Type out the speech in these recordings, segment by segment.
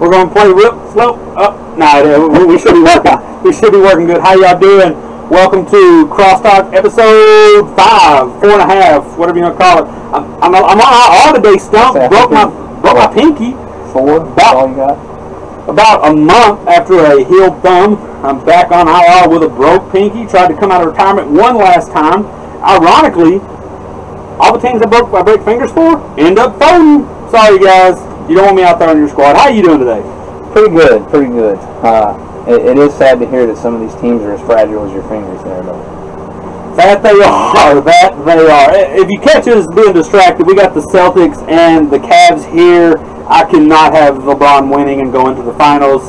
We're going to play Rip Slope. We should be working. We should be working good. How y'all doing? Welcome to CrossTalk episode 5, 4.5, whatever you want to call it. I'm on all today. Stump broke my pinky. 4. That's all you got. About a month after a healed thumb, I'm back on IR with a broke pinky. Tried to come out of retirement one last time. Ironically, all the teams I break fingers for end up folding. Sorry guys, you don't want me out there on your squad. How are you doing today? Pretty good. It is sad to hear that some of these teams are as fragile as your fingers there, though. That they are. If you catch us being distracted, we got the Celtics and the Cavs here. I cannot have LeBron winning and going to the finals.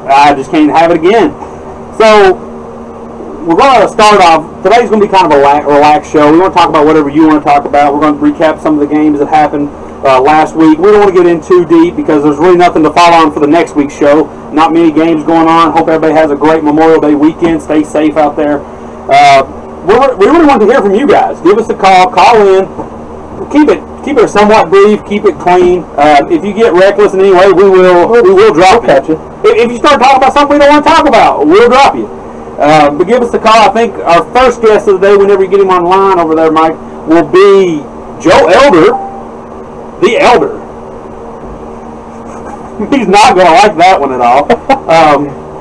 I just can't have it again. So, we're going to start off. Today's going to be kind of a relaxed show. We want to talk about whatever you want to talk about. We're going to recap some of the games that happened last week. We don't want to get in too deep because there's really nothing to follow on for the next week's show. Not many games going on. Hope everybody has a great Memorial Day weekend. Stay safe out there. We really want to hear from you guys. Give us a call in. Keep it somewhat brief. Keep it clean. If you get reckless in any way, we will drop you. If you start talking about something we don't want to talk about, we'll drop you. But give us a call. I think our first guest of the day, whenever you get him online over there, Mike, will be Joe Elder, the Elder. He's not going to like that one at all.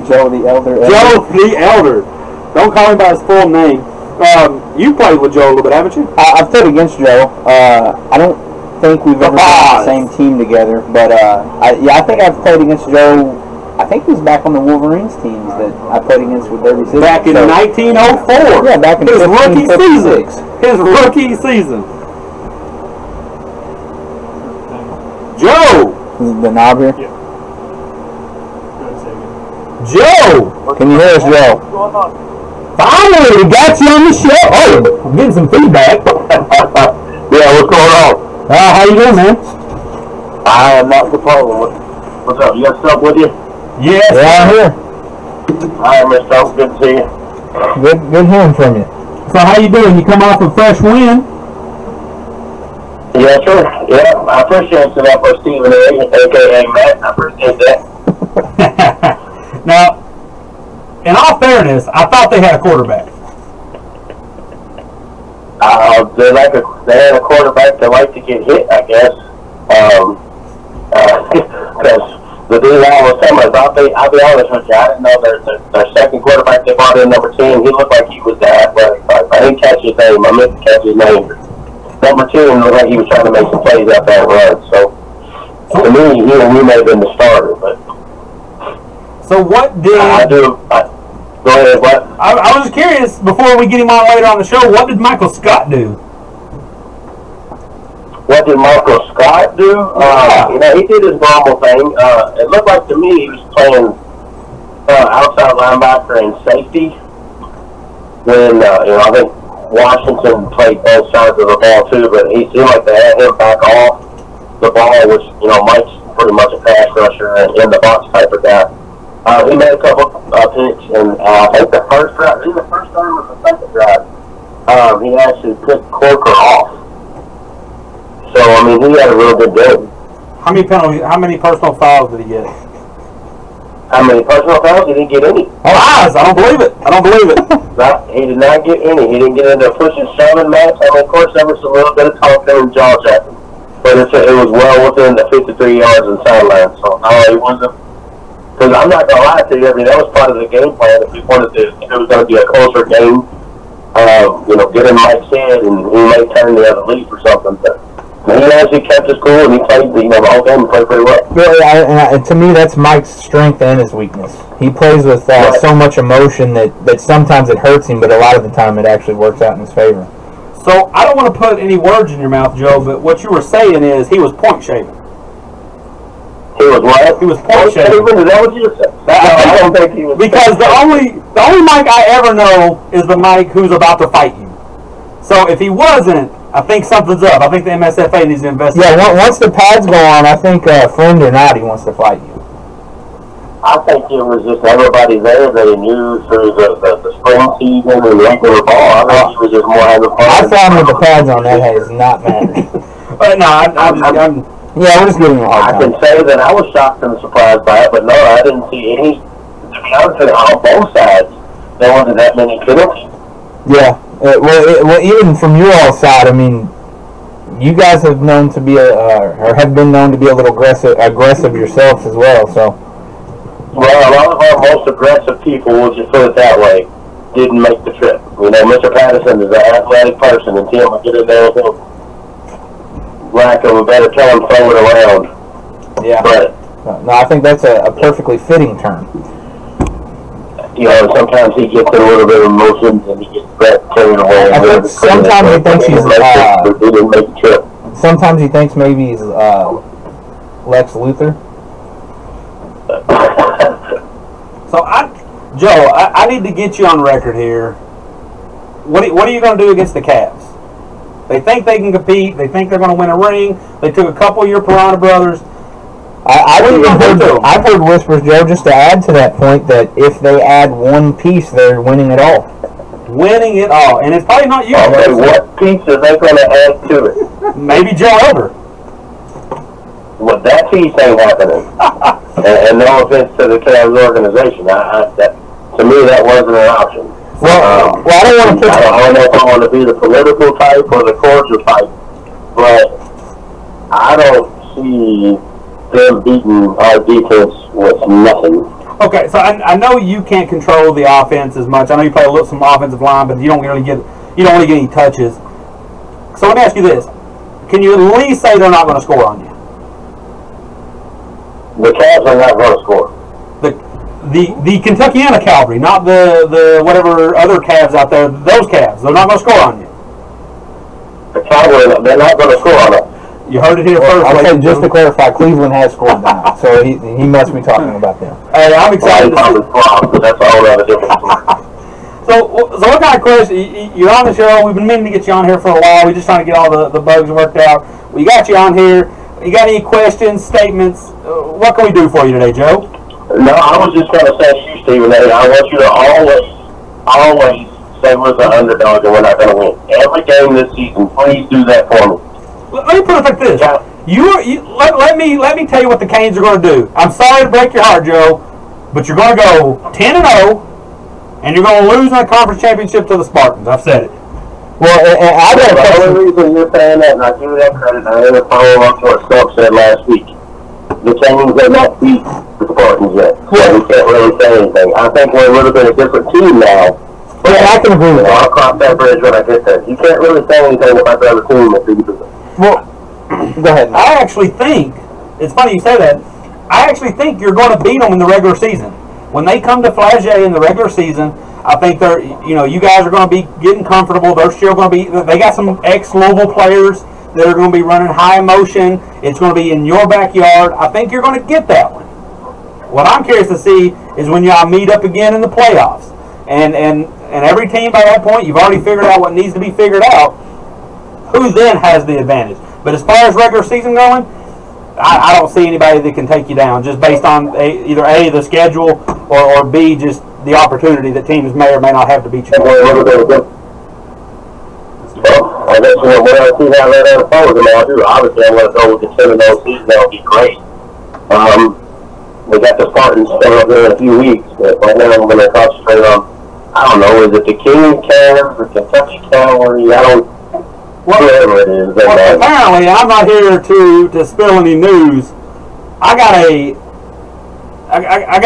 Joe the Elder. Joe the Elder. Don't call him by his full name. You played with Joe a little bit, haven't you? I've played against Joe. I don't think we've ever been on the same team together, but I think I've played against Joe. I think he was back on the Wolverines teams that I played against with Derby City. Back in 1904. Yeah, back in his rookie season. His rookie season. Joe! The knob here? Yeah. Joe! Can you hear us, Joe? What's going on? Finally, we got you on the show. Oh, I'm getting some feedback. Yeah, what's going on? How you doing, man? I am not the problem. What's up? You got stuff with you? Yes. Yeah, I'm here. Hi, Mr. Stuff. Good to see you. Good hearing from you. So how you doing? You come off a fresh win? Yes, sir. Yeah, I appreciate that for Stephen A. a.k.a. Matt. I appreciate that. Now, in all fairness, I thought they had a quarterback. They had a quarterback that liked to get hit, I guess. Because the dude I was telling me, I'll be honest with you, I didn't know their second quarterback they brought in, number 10, he looked like he was that athletic. I didn't catch his name. I meant to catch his name. Number 10 looked like he was trying to make some plays out there and run. So, to me, we may have been the starter. But so what did... Go ahead, what? I was just curious, before we get him on later on the show, what did Michael Scott do? What did Michael Scott do? He did his normal thing. It looked like to me he was playing outside linebacker and safety. When, I think Washington played both sides of the ball too, but he seemed like they had him back off the ball, which, Mike's pretty much a pass rusher and in the box type of guy. He made a couple picks, and I think the first drive, either the first drive or the second drive, he actually picked Corker off. So, he had a real good game. How many personal fouls did he get? How many personal fouls? He didn't get any. Lies! I don't believe it. He did not get any. He didn't get into a push and shoving match. Of course, there was a little bit of talking and jaw jacking. But it was well within the 53 yards and sideline. So, he wasn't. Because I'm not going to lie to you, that was part of the game plan. If we wanted to, if it was going to be a closer game, get in Mike's head and he may turn the other leaf or something. But he actually kept his cool and he played the whole game and played pretty well. And to me, that's Mike's strength and his weakness. He plays with so much emotion that sometimes it hurts him, but a lot of the time it actually works out in his favor. So, I don't want to put any words in your mouth, Joe, but what you were saying is he was point shaving. He was what? He was point shaving. Is that what you said? No, I don't think he was. Because the only Mike I ever know is the Mike who's about to fight you. So if he wasn't, I think something's up. I think the MSFA needs to investigate. Yeah, once the pads go on, I think friend or not, he wants to fight you. I think it was just everybody there that he knew through the spring season and the regular ball. I think he was just more having fun. I found with the pads on that has not mattered. But no, Yeah, we're just giving him a hard time. I can say that I was shocked and surprised by it, but no, I didn't see any. To be honest with you, on both sides, there wasn't that many penalties. Yeah. Well, even from your all side, I mean, you guys have known to be or have been known to be a little aggressive yourselves as well. So. Well, a lot of our most aggressive people, we'll just put it that way, didn't make the trip. You know, Mr. Patterson is an athletic person, and Tim will get in there with him, lack of a better term, throw it around. Yeah. But no, I think that's a perfectly fitting term. You know, sometimes he gets a little bit of emotions and he gets carried away. I think sometimes he thinks he's he didn't make the trip. Sometimes he thinks maybe he's Lex Luthor. So, Joe, I need to get you on record here. What are you going to do against the Cavs? They think they can compete. They think they're going to win a ring. They took a couple of your Piranha brothers. I've heard whispers, Joe, just to add to that point, that if they add one piece, they're winning it all. Winning it all. And it's probably not you. Okay, what piece are they going to add to it? Maybe Joe Elder. Well, that piece ain't happening. and no offense to the Cavs organization. To me, that wasn't an option. Well, I don't want to. I don't know if I want to be the political type or the cordial type, but I don't see them beating our defense with nothing. Okay, so I know you can't control the offense as much. I know you play some offensive line, but you don't really get any touches. So let me ask you this: can you at least say they're not going to score on you? The Cavs are not going to score. The Kentuckiana Cavalry, not the whatever other Cavs out there. Those Cavs, they're not going to score on you. The Cavalry, they're not going to score on us. You heard it here first. Okay, just to clarify, Cleveland has scored now, so he must be talking about them. Hey, I'm excited. That's a whole other difference. So what kind of question? You're on the show. We've been meaning to get you on here for a while. We're just trying to get all the bugs worked out. We got you on here. You got any questions, statements? What can we do for you today, Joe? No, I was just going to say to you, Stephen, I want you to always say we're the underdog and we're not going to win. Every game this season, please do that for me. Let me put it like this. Let me tell you what the Canes are going to do. I'm sorry to break your heart, Joe, but you're going to go 10-0, and you're going to lose in the conference championship to the Spartans. I've said it. Well, I got a question. The only reason you're saying that, and I give you that credit, I didn't follow up to what Stokes said last week. The Canes have not beat the Spartans yet, so we can't really say anything. I think we're a little bit of a different team now. Yeah, I can agree with that. I'll cross that bridge when I get there. You can't really say anything about the other team if you do it. Well, go ahead. I actually think, it's funny you say that, I actually think you're going to beat them in the regular season. When they come to Flagey in the regular season, I think you guys are going to be getting comfortable. They're still going to be, they got some ex-Louisville players that are going to be running high motion. It's going to be in your backyard. I think you're going to get that one. What I'm curious to see is when y'all meet up again in the playoffs. And every team by that point, you've already figured out what needs to be figured out. Who then has the advantage? But as far as regular season going, I don't see anybody that can take you down just based on either A, the schedule, or B, just the opportunity that teams may or may not have to beat you. Well, I guess we'll see how that unfolds. I do. Obviously, I'm going to go with the 7-0 season. That would be great. We got the Spartans coming up here in a few weeks, but right now I'm going to concentrate on, I don't know, is it the King Cavs or Kentucky Cavalry? Whatever it is. Well, apparently, I'm not here to spill any news. I got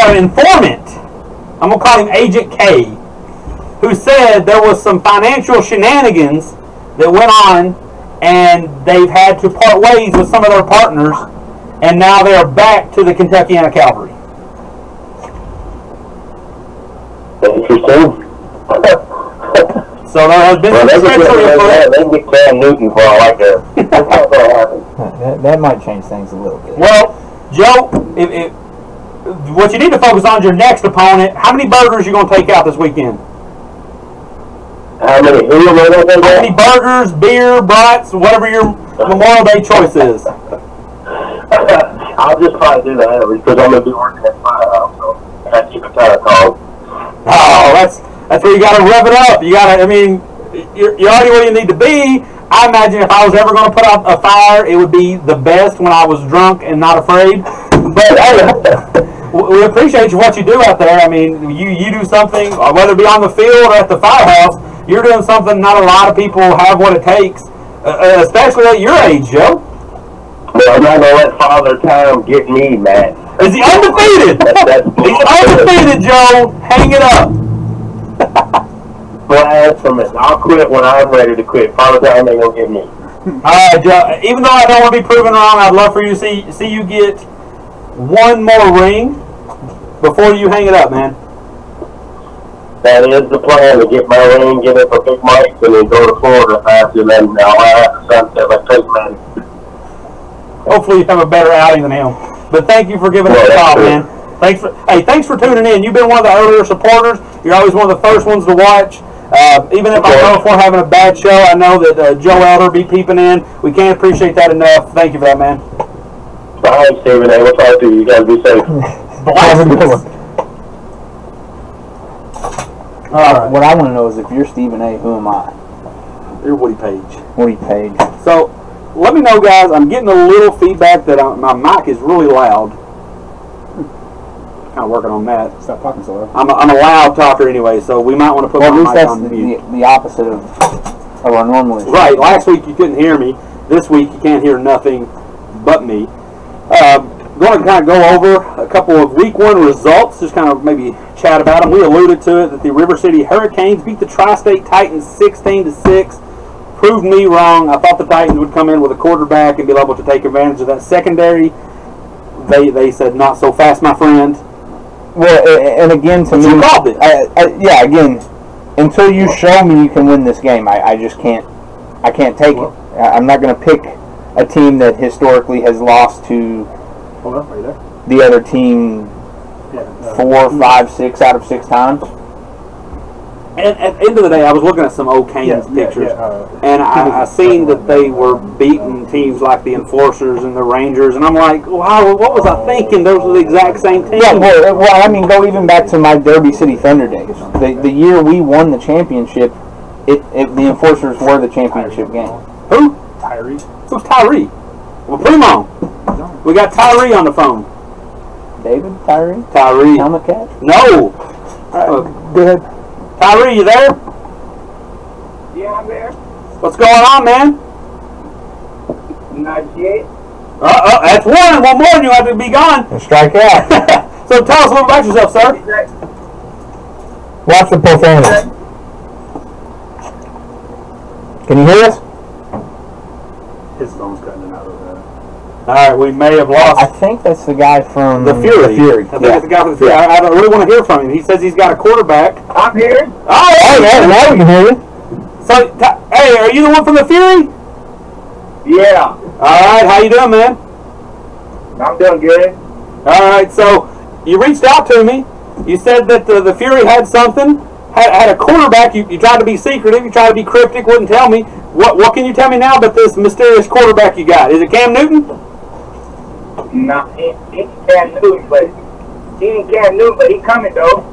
an informant. I'm gonna call him Agent K, who said there was some financial shenanigans that went on, and they've had to part ways with some of their partners, and now they're back to the Kentuckiana Cavalry. Interesting. So there has been some treachery. They can get Cam Newton for all I care. That's not going to happen. That might change things a little bit. Well, Joe, what you need to focus on is your next opponent. How many burgers are you going to take out this weekend? How many? How many burgers, beer, brats, whatever your Memorial Day choice is? I'll just probably do that because I'm going to be working at Firehouse, so I have to keep it kind of calm. Oh, that's where you got to rev it up. You got to, you're already where you need to be. I imagine if I was ever going to put out a fire, it would be the best when I was drunk and not afraid. But hey, we appreciate you what you do out there. I mean, you do something, whether it be on the field or at the firehouse, you're doing something not a lot of people have what it takes, especially at your age, Joe. Well, I'm not going to let Father Time get me, man. Is he undefeated? He's undefeated, Joe. Hang it up. Blasphemous. I'll quit when I'm ready to quit. Father Time ain't going to get me. All right, Joe. Even though I don't want to be proven wrong, I'd love for you to see you get one more ring before you hang it up, man. That is the plan, to get my ring, get it for Big Mike's, and then go to Florida after that. Now I have to sunset like Peyton Manning. Hopefully you have a better outing than him. But thank you for giving us a call, man. Thanks for tuning in. You've been one of the earlier supporters. You're always one of the first ones to watch. Even if I know if we're having a bad show, I know that Joe Elder be peeping in. We can't appreciate that enough. Thank you for that, man. All right, Stephen A. We'll talk to you. You guys be safe. What I want to know is if you're Stephen A., who am I? You're Woody Page. Woody Page. So, let me know, guys. I'm getting a little feedback that my mic is really loud. Kind of working on that. Stop talking so loud. I'm a loud talker anyway, so we might want to put my mic on mute. The opposite of our normal issue. Right. Last week you couldn't hear me. This week you can't hear nothing but me. Going to kind of go over a couple of Week 1 results, just kind of maybe chat about them. We alluded to it that the River City Hurricanes beat the Tri-State Titans 16-6. Proved me wrong. I thought the Titans would come in with a quarterback and be able to take advantage of that secondary. They said not so fast, my friend. Well, and again, to me, you called it. Yeah, again, until you show me you can win this game, I just can't. I can't take it. I'm not going to pick a team that historically has lost to the other team 4, 5, 6 out of 6 times. And at the end of the day, I was looking at some old Canes pictures, and I seen that they were beating teams like the Enforcers and the Rangers, and I'm like, wow, what was I thinking? Those were the exact same teams. Yeah, well, I mean, go even back to my Derby City Thunder days. The year we won the championship, the Enforcers were the championship game. Who? Tyree. Who's Tyree? Well, put him on. We got Tyree on the phone. David Tyree? Tyree. Helmet catch? No. Go ahead. Tyree, you there? Yeah, I'm there. What's going on, man? Not yet. That's one. One more and you'll have to be gone. And strike out. So tell us a little about yourself, sir. Watch the profanity. Can you hear us? His phone's cutting out over there. All right, we may have lost. I think that's the guy from The Fury. The Fury. I think it's the guy from the Fury. I don't really want to hear from him. He says he's got a quarterback. I'm here. Oh, yeah, now we can hear you. So, hey, are you the one from the Fury? Yeah. All right, how you doing, man? I'm doing good. All right, so you reached out to me. You said that the Fury had something, had a quarterback. You tried to be secretive. You tried to be cryptic. Wouldn't tell me. What can you tell me now about this mysterious quarterback you got? Is it Cam Newton? No, it's Cam Newton, but he ain't Cam Newton, but he coming though.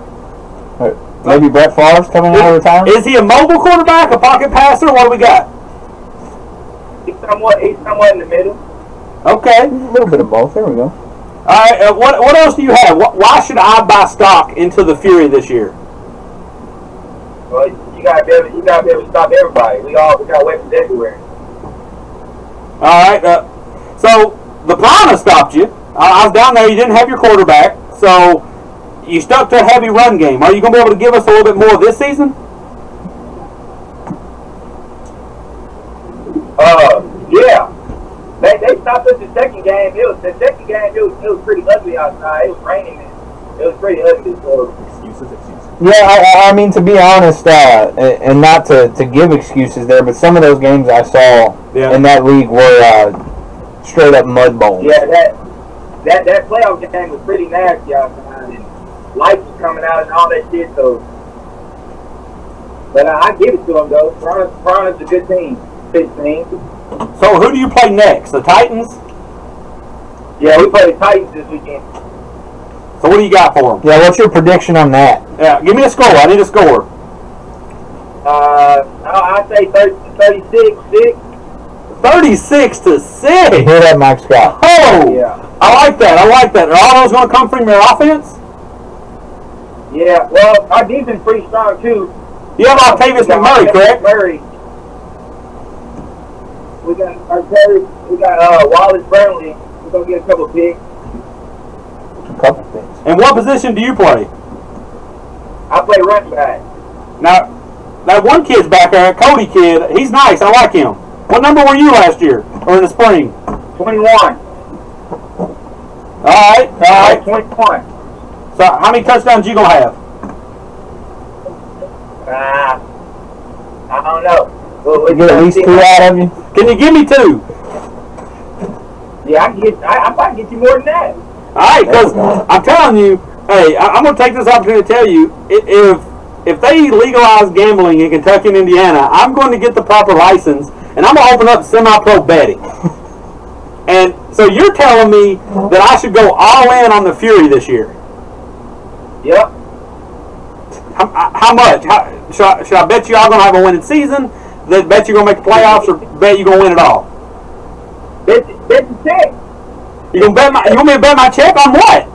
Maybe Brett Favre's coming out of retirement? Is he a mobile quarterback, a pocket passer? What do we got? He's somewhat in the middle. Okay. A little bit of both. There we go. All right. What else do you have? Why should I buy stock into the Fury this year? Well, you gotta be able to stop everybody. We got weapons everywhere. All right. So the Piranha stopped you. I was down there. You didn't have your quarterback, so you stuck to a heavy run game. Are you going to be able to give us a little bit more this season? Yeah. They stopped us the second game. It was pretty ugly outside. It was raining. It was pretty ugly. So. Excuses. Yeah, I mean, to be honest, and not to give excuses there, but some of those games I saw in that league were straight up mud bowls. Yeah, that playoff game was pretty nasty outside, and lights was coming out and all that shit. So, but I give it to them though. Piranha's a good team. So who do you play next? The Titans? Yeah, we play the Titans this weekend. So what do you got for them? Yeah, what's your prediction on that? Yeah, give me a score. I need a score. I'd say 36-6. 36-6. Hear that, Mike Scott? Oh, Yeah. I like that. I like that. Are all those going to come from your offense? Yeah. Well, our defense pretty strong too. You have Octavius McMurray, correct? Murray. We got Wallace Burnley. We're gonna get a couple picks. A couple things. And what position do you play? I play running back. Now, that one kid's back there, Cody kid. He's nice. I like him. What number were you last year or in the spring? 21. All right. 21. So, how many touchdowns you gonna have? I don't know. You get at least 2 out of you? Can you give me 2? Yeah, I might get you more than that. All right, because I'm telling you, hey, I'm going to take this opportunity to tell you, if they legalize gambling in Kentucky and Indiana, I'm going to get the proper license, and I'm going to open up semi-pro betting. And so you're telling me that I should go all in on the Fury this year? Yep. How much? Should I bet you all going to have a winning season? That bet you're going to make the playoffs, or bet you're going to win it all? Bet the check. You want me to bet my check on what?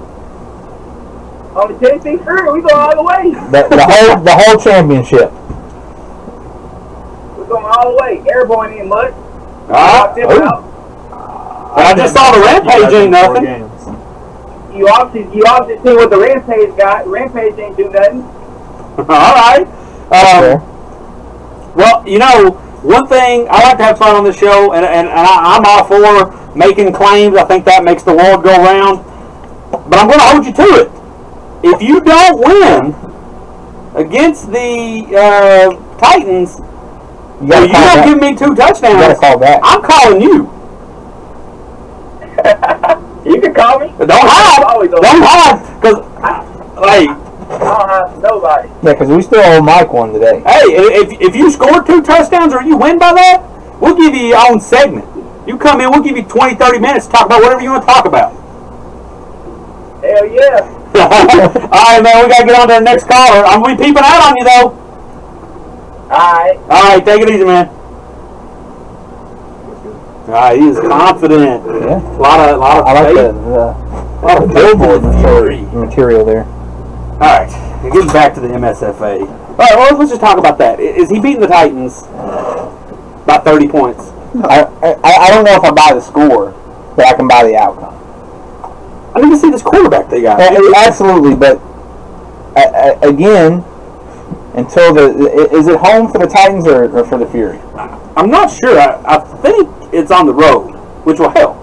On the Tennessee Fury, we go all the way. The whole championship. We're going all the way. Airborne ain't much. I just saw the Rampage ain't nothing. You obviously see what the Rampage got. Rampage ain't do nothing. All right. Well, you know, one thing, I like to have fun on the show, and I'm all for making claims. I think that makes the world go round. But I'm going to hold you to it. If you don't win against the Titans, you don't give me 2 touchdowns, You gotta call back. I'm calling you. You can call me. Don't hide. Don't hide. Because, hey. I don't have nobody. Yeah, because we still owe Mike one today. Hey, if you score 2 touchdowns or you win by that, we'll give you your own segment. You come in, we'll give you 20, 30 minutes to talk about whatever you want to talk about. Hell yeah. All right, man, we got to get on to our next caller. I'm going to be peeping out on you, though. All right, take it easy, man. All right, he is confident. Yeah. A lot of I like faith. a lot of billboard material there. All right, getting back to the MSFA. All right, well, let's just talk about that. Is he beating the Titans by 30 points? I don't know if I buy the score, but I can buy the outcome. I need to see this quarterback they got. Absolutely, but again, until is it home for the Titans or for the Fury? I'm not sure. I think it's on the road, which will help.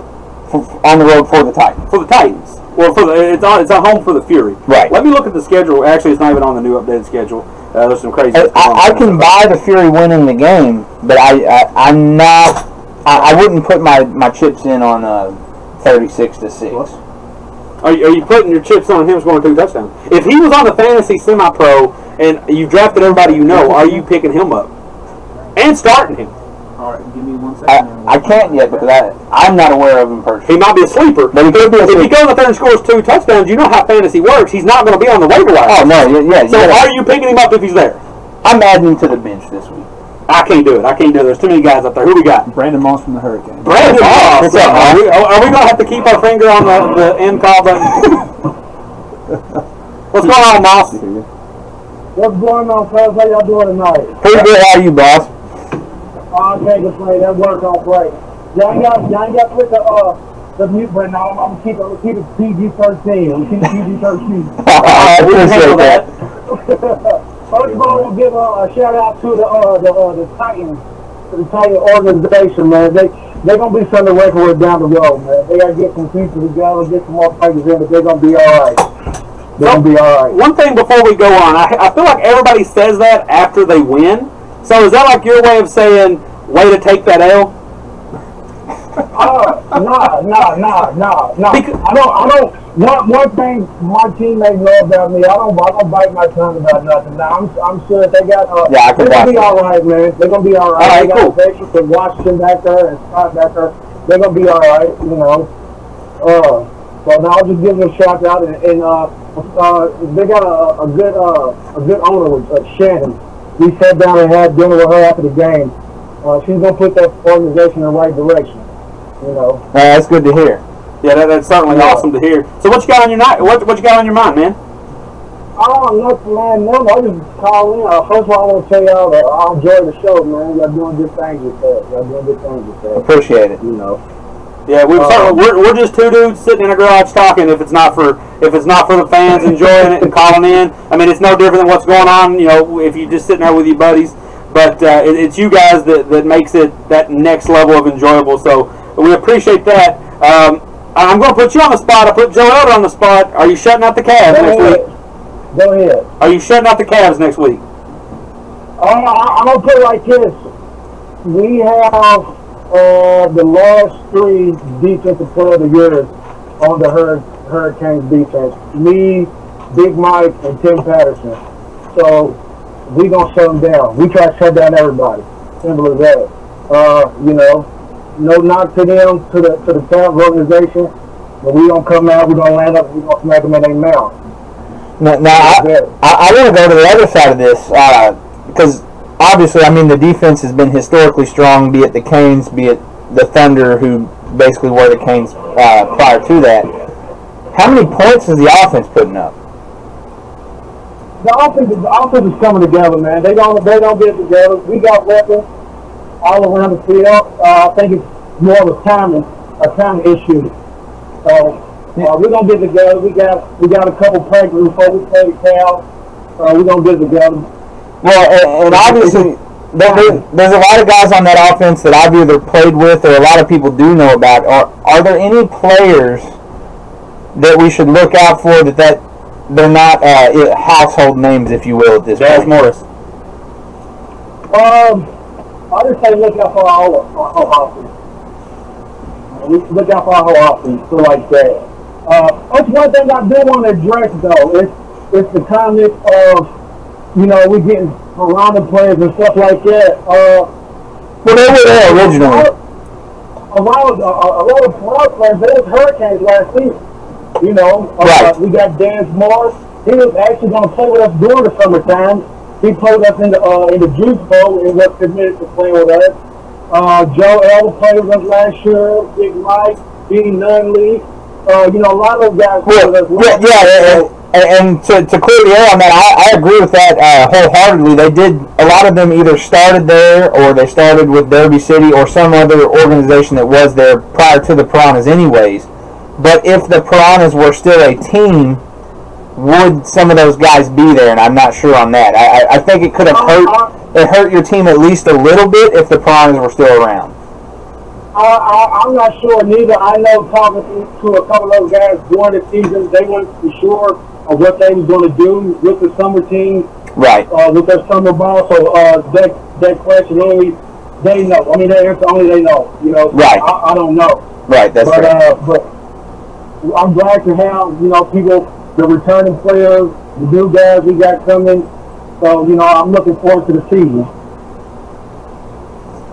On the road for the Titans. For the Titans. Well, it's at home for the Fury. Right. Let me look at the schedule. Actually, it's not even on the new updated schedule. There's some crazy stuff. I can buy the Fury winning the game, but I'm not. I wouldn't put my chips in on 36-6. Are you putting your chips on him scoring 2 touchdowns? If he was on the fantasy semi-pro and you drafted everybody you know, are you picking him up and starting him? All right, give me 1 second. I can't yet because I'm not aware of him personally. He might be a sleeper. But he could be a If he sleeper. goes up there and scores 2 touchdowns, you know how fantasy works. He's not going to be on the waiver wire. Oh no, yeah. So are you picking him up if he's there? I'm adding him to the bench this week. I can't do it. There's too many guys up there. Who we got? Brandon Moss from the Hurricane. Brandon Moss. What's up, Are we going to have to keep our finger on the end call button? What's going on, Moss? What's going on, fellas? How y'all doing tonight? Pretty good. How are you, boss? I can't complain. That work on play. Y'all ain't got to put the mute button on. I'm gonna keep it PG-13. I'm gonna keep it PG-13. I appreciate that. First of all, we'll give a shout out to the Titans, to the Titan organization, man. They're gonna be something to reckon with down the road, man. They gotta get some pieces together, get some more players in, but they're gonna be all right. They're gonna be all right. One thing before we go on, I feel like everybody says that after they win. So is that like your way of saying, way to take that L? Nah. I don't. One thing my teammates know about me, I don't bite my tongue about nothing. Now I'm sure that they got. They're gonna be all right, man. They're gonna be all right. All right, they got Bishop and Washington back there and Scott back there. They're gonna be all right, you know. So now I'll just give them a shout out and they got a good owner with Shannon. We sat down and had dinner with her after the game. She's gonna put that organization in the right direction. You know. That's good to hear. Yeah, that's certainly awesome to hear. So what you got on your what you got on your mind, man? Oh, nothing, man. No, I just call in. First of all, I want to tell y'all that I enjoy the show, man. Y'all doing good things with that. Y'all doing good things with that. Appreciate it. You know. Yeah, we're just two dudes sitting in a garage talking. If it's not for the fans enjoying it and calling in, I mean, it's no different than what's going on. You know, if you just sitting there with your buddies. But it's you guys that makes it that next level of enjoyable. So we appreciate that. I'm going to put you on the spot. I put Joe Elder on the spot. Are you shutting out the Cavs next week? Go ahead. Are you shutting out the Cavs next week? I'm going to put it like this. We have the last 3 defensive player of the year on the Hurricanes defense. Me, Big Mike, and Tim Patterson. So we going to shut them down. We try to shut down everybody. Simple as that. You know, no knock to them, to the Cavs organization. But we going to come out, we're going to land up, we're going to smack them in their mouth. Now I want to go to the other side of this because obviously, I mean, the defense has been historically strong, be it the Canes, be it the Thunder, who basically were the Canes prior to that. How many points is the offense putting up? The offense is coming together, man. They don't get together. We got weapons all around the field. I think it's more of a timing issue. So. We're gonna get together. We got a couple practices before we play the Cavs. We're gonna get together. Well, and obviously there's a lot of guys on that offense that I've either played with or a lot of people do know about. Are there any players that we should look out for that they're not household names, if you will, at this point? Morris. I just say look out for our whole offense. Look out for our whole offense, so like that. That's one thing I do want to address, though. It's the comment of, you know, we getting Piranha players and stuff like that. Well, they were there originally. A lot of Piranha players, they was Hurricanes last season. You know, right. We got Dan Morris. He was actually going to play with us during the summertime. He played with us in the Juice Bowl and was committed to playing with us. Joe Elder played with us last year. Big Mike, Dean Nunley. You know, a lot of those guys. And to clear the air on that, I agree with that wholeheartedly. They did, a lot of them either started there or they started with Derby City or some other organization that was there prior to the Piranhas anyways. But if the Piranhas were still a team, would some of those guys be there? And I'm not sure on that. I think it could have hurt your team at least a little bit if the Piranhas were still around. I'm not sure neither. I know talking to a couple of those guys during the season, they weren't sure of what they was going to do with the summer team, right? With their summer ball. So that question only they know. I mean, that answer only they know. You know, right? I don't know. Right. That's right. But I'm glad to have people, the returning players, the new guys we got coming. So I'm looking forward to the season.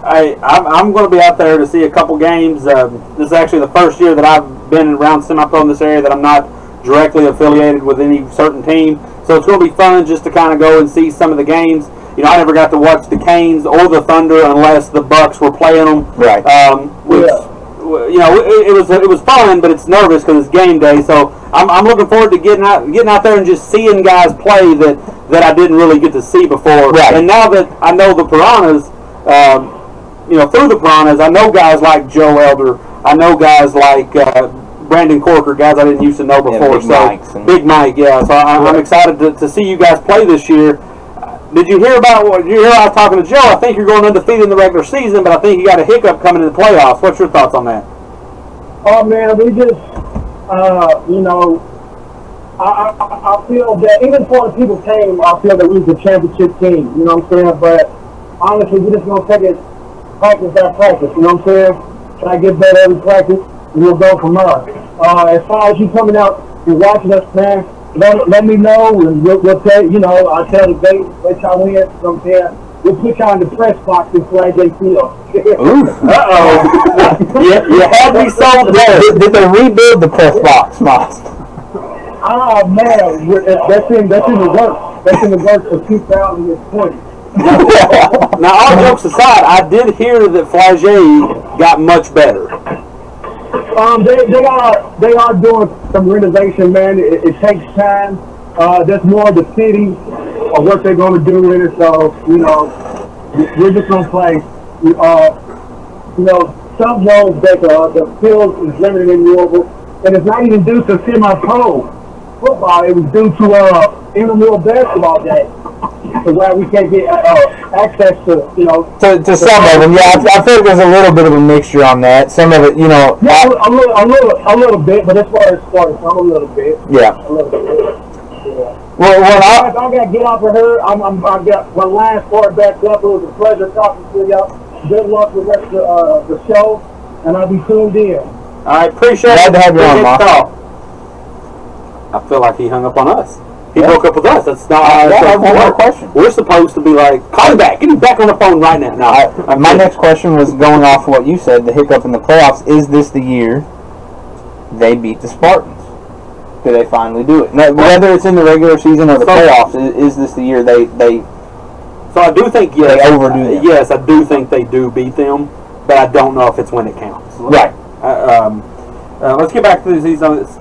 I'm going to be out there to see a couple games. This is actually the first year that I've been around semi-pro in this area that I'm not directly affiliated with any certain team. So it's going to be fun just to kind of go and see some of the games. I never got to watch the Canes or the Thunder unless the Bucks were playing them. Right. It was fun, but it's nervous because it's game day. So I'm looking forward to getting out there and just seeing guys play that I didn't really get to see before. Right. And now that I know the Piranhas. Through the Piranhas, I know guys like Joe Elder. I know guys like Brandon Corker, guys I didn't used to know before. Big Mike, yeah. So I'm excited to see you guys play this year. Did you hear I was talking to Joe? I think you're going undefeated in the regular season, but I think you got a hiccup coming in the playoffs. What's your thoughts on that? Oh, man, we just, I feel that even before the people came, I feel that we was a championship team. You know what I'm saying? But honestly, we're just going to take it practice by practice, you know what I'm saying? Try to get better every practice, and we'll go from there. As far as you coming out and watching us, man, let me know, and we'll tell I'll tell the date, let y'all win, you know what I'm saying? We'll put y'all in the press box in Flag Field. You had me sold there. Did they rebuild the press box, Moss? Oh, man, that's in the works. That's in the works for 2020. Now, all jokes aside, I did hear that Flagey got much better. They are doing some renovation, man. It takes time. That's more of the city or what they're going to do with it. So, you know, we're just going to play. You know, some zones that the field is limited in Louisville, and it's not even due to semi-pro football. It was due to intramural basketball day, so why we can't get access to, you know. To some of them, yeah. I feel like there's a little bit of a mixture on that. Some of it, you know. Yeah, a little bit, but as far as I'm a little bit. Yeah. A little bit. Yeah. Well, I got to get off of her. I got my last part back up. It was a pleasure talking to y'all. Good luck with the rest of the show, and I'll be tuned in. All right, appreciate Glad it. to have you on, Ma. I feel like he hung up on us. He broke up with us. That's not I have one more question. We're supposed to be like, call him back. Get him back on the phone right now. No, My next question was going off what you said, the hiccup in the playoffs. Is this the year they beat the Spartans? Do they finally do it? Now, whether it's in the regular season or the playoffs, is this the year they So I do think, yes. They overdo them. Yes, I do think they do beat them, but I don't know if it's when it counts. Right. Let's get back to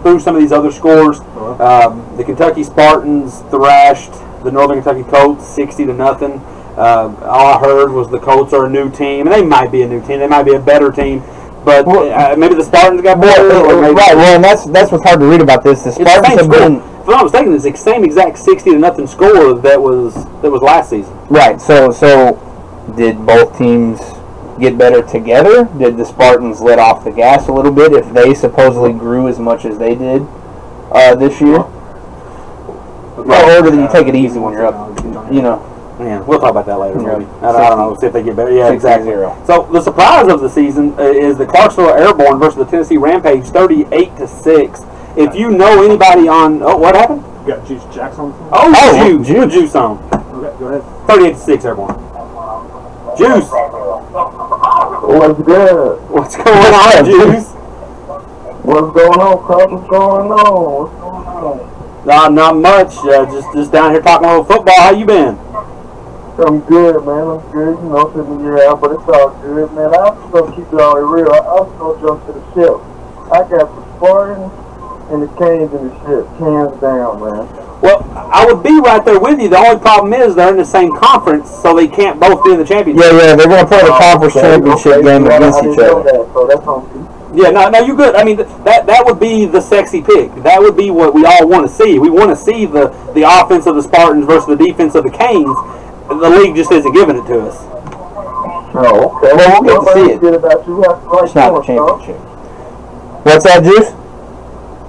through some of these other scores. The Kentucky Spartans thrashed the Northern Kentucky Colts 60-0. All I heard was the Colts are a new team, and they might be a new team. They might be a better team, but maybe the Spartans got better. Right. Well, and that's what's hard to read about this. The Spartans have been. If I'm not mistaken, it's the same exact 60-0 score that was last season. Right. So did both teams get better together? Did the Spartans let off the gas a little bit if they supposedly grew as much as they did this year? Or do you take it easy when you're up? You know. Yeah, we'll talk about that later. Maybe. I don't know. See if they get better. Yeah, 6-0. exactly. So the surprise of the season is the Clarksville Airborne versus the Tennessee Rampage, 38-6. If you know anybody on, what happened? You got Juice Jackson? Juice on. Okay, go ahead. 38-6, Airborne. Juice. What's good? What's going on, Juice? What's going on, Cross? What's going on? What's going on? Not much. Just down here talking a little football. How you been? I'm good, man. I'm good. You know, sitting the year out, but it's all good, man. I'm just gonna keep it all real. I'm just gonna jump to the ship. I got the Spartans and the Canes in the ship, hands down, man. Well, I would be right there with you. The only problem is they're in the same conference, so they can't both be in the championship. Yeah, they're going to play the conference championship game against each other. So that's on me. Yeah, no, you're good. I mean, that would be the sexy pick. That would be what we all want to see. We want to see the offense of the Spartans versus the defense of the Canes. The league just isn't giving it to us. Oh, okay. Well, we'll get to see it. It's not the championship. What's that, Juice?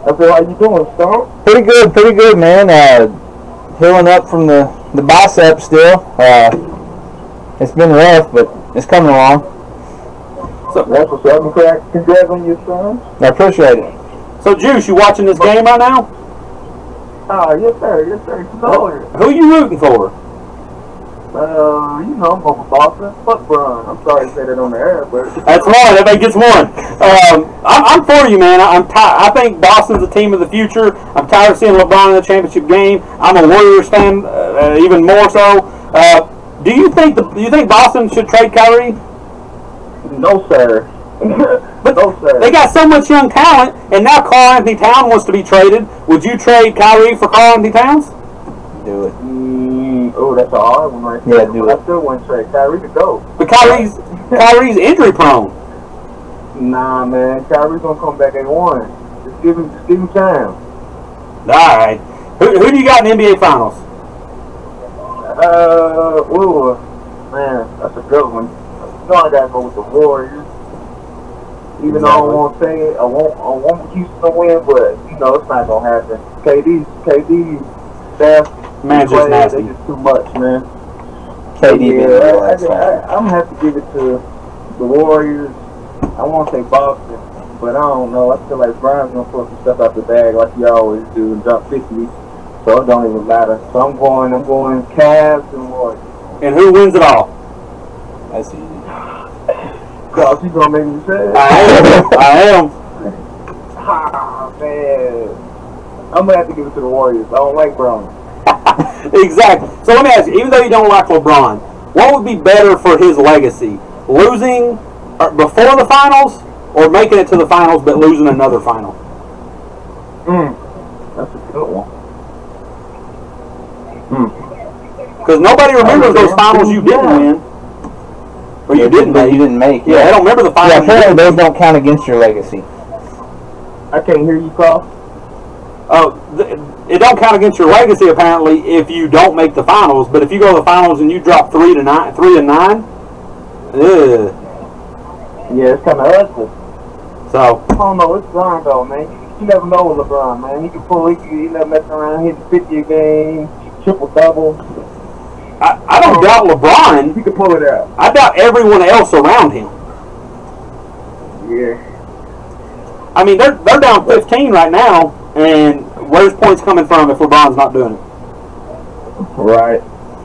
I said, how you doing, Stone? Pretty good, man. Healing up from the bicep still. It's been rough, but it's coming along. So that's what's up. Congrats on your son. I appreciate it. So, Juice, you watching this game right now? Yes, sir. Yes, sir. Who are you rooting for? You know, I'm going for Boston. Fuck Brian. I'm sorry to say that on the air, but that's one. Everybody gets one. I'm for you, man. I'm I think Boston's the team of the future. I'm tired of seeing LeBron in the championship game. I'm a Warriors fan, even more so. Do you think Boston should trade Kyrie? No, sir. But no, sir. They got so much young talent, and now Karl Anthony Towns wants to be traded. Would you trade Kyrie for Karl Anthony Towns? Do it. Oh, that's a hard one right there. Yeah, do it. I still want to trade Kyrie to go. But Kyrie's injury prone. Nah, man. Kyrie's gonna come back at one. Just give him time. All right. Who do you got in the NBA Finals? Ooh, man, that's a good one. You know I gotta go with the Warriors. Even though I don't want to say it, I want Houston to win, but you know it's not gonna happen. KD, Steph. Man, just nasty. They just too much, man. KD, I'm gonna have to give it to the Warriors. I want to say Boston, but I don't know. I feel like Brian's gonna pull some stuff out the bag like he always do and drop 50. So it don't even matter. So I'm going Cavs and Warriors. And who wins it all? That's easy. Cause you gonna make me say I am. Ah, man. I'm gonna have to give it to the Warriors. I don't like Brown. Exactly. So let me ask you, even though you don't like LeBron, what would be better for his legacy? Losing before the finals or making it to the finals but losing another final? That's a good one. Because nobody remembers those finals you didn't win. Or you didn't make. You didn't make. Yeah, I don't remember the finals. Yeah, apparently those don't count against your legacy. I can't hear you, Carl. It don't count against your legacy apparently if you don't make the finals. But if you go to the finals and you drop 3 and 9, Yeah, it's kind of ugly. So I don't know. It's LeBron though, man. You never know with LeBron, man. He can pull. He never mess around. Hit 50 a game, triple double. I don't doubt LeBron. He can pull it out. I doubt everyone else around him. Yeah. I mean, they're down 15 right now, and where's points coming from if LeBron's not doing it? Right.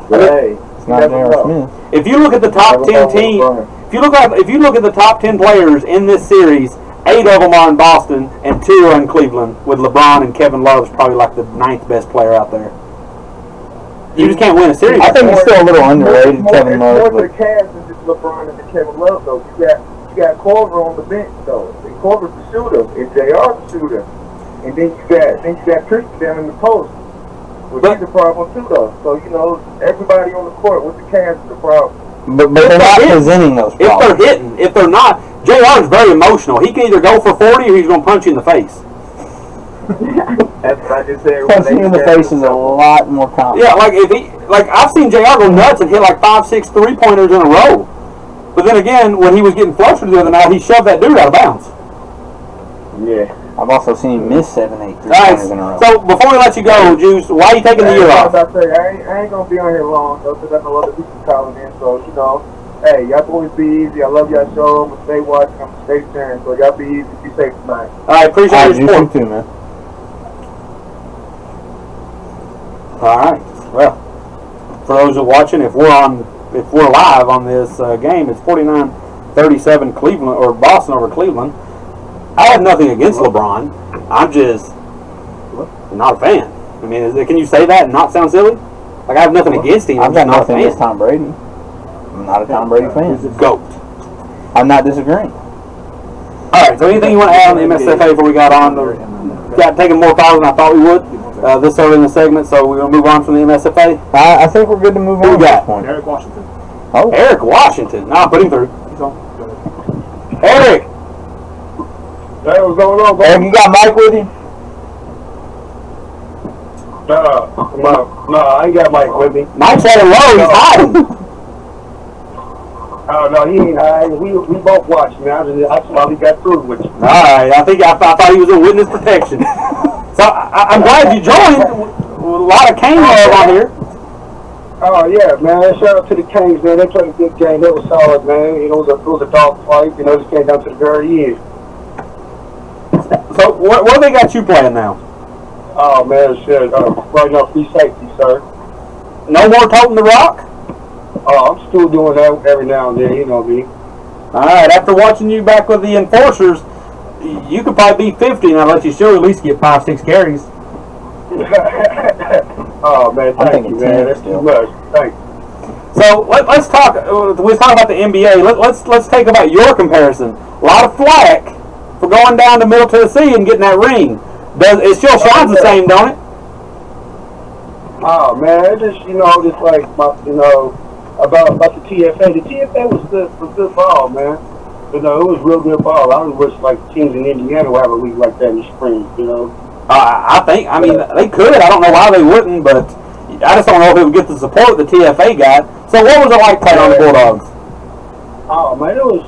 Hey, It's not J.R. Smith. If you look at the top 10 teams, if you look at the top 10 players in this series, 8 of them are in Boston and 2 are in Cleveland. With LeBron and Kevin Love's probably like the 9th best player out there. You just can't win a series. I think he's still a little underrated, Kevin Love. More the Cavs than just LeBron and the Kevin Love, though. You got Corver on the bench, though. And Corver's the shooter, and JR's the shooter. And then you got Tristan down in the post. Well, he's the problem, too, though. So, everybody on the court with the Cavs is the problem. But they're not presenting those problems. If they're hitting, if they're not, JR is very emotional. He can either go for 40 or he's going to punch you in the face. That's what I just said. Punching you in the face is a lot more common. Yeah, I've seen JR go nuts and hit like 5-6 3-pointers in a row. But then again, when he was getting flustered the other night, he shoved that dude out of bounds. Yeah. I've also seen him miss 7-8 Nice. 3-pointers in a row. So before we let you go, Juice, why are you taking the year off? I ain't gonna be on here long though, because I know other people calling in. So hey, y'all boys be easy. I love y'all show. I'm gonna stay watching. I'm gonna stay tuned. So y'all be easy. Be safe tonight. All right, appreciate your support. You too, man. All right. Well, for those who are watching, if we're live on this game, it's 49-37 Cleveland or Boston over Cleveland. I have nothing against LeBron. I'm just not a fan. I mean, can you say that and not sound silly? Like I have nothing against him. I've got not nothing against Tom Brady. I'm not a Tom Brady fan. GOAT. I'm not disagreeing. All right. So anything you want to add on the MSFA before we got on? Got taking more calls than I thought we would. This early in the segment, so we're going to move on from the MSFA. I think we're good to move on at this point. Eric Washington. Oh. Eric Washington. Nah, put him through. He's on. Eric. Hey, what's going on, Eric, you got Mike with you? No, I ain't got Mike with me. Mike's at a low. He's hiding. Oh, no, he ain't hiding. We both watched, man. I finally got through with you. All right. I thought he was in witness protection. So I'm glad you joined. A lot of Kane love on here. Oh, yeah, man. Shout out to the Kings, man. They played a good game. They were solid, man. It was a dog fight. It just came down to the very end. So what they got you playing now? Oh, man, shit. Right now, free safety, sir. No more toting the rock? Oh, I'm still doing that every now and then, you know me. All right. After watching you back with the Enforcers, you could probably be 50, and I'll let you still at least get 5-6 carries. Oh, man, thank you, man. That's too much. Thank you. So let's talk. We're talking about the NBA. Let's take about your comparison. A lot of flack for going down to Middle Tennessee and getting that ring. It still shines the same, don't it? Oh, man, it's just just like about the TFA. The TFA was good ball, man. It was real good ball. I would wish like teams in Indiana would have a league like that in the spring. I mean, they could. I don't know why they wouldn't, but I just don't know if it would get the support the TFA got. So what was it like playing on the Bulldogs? Oh, man, it was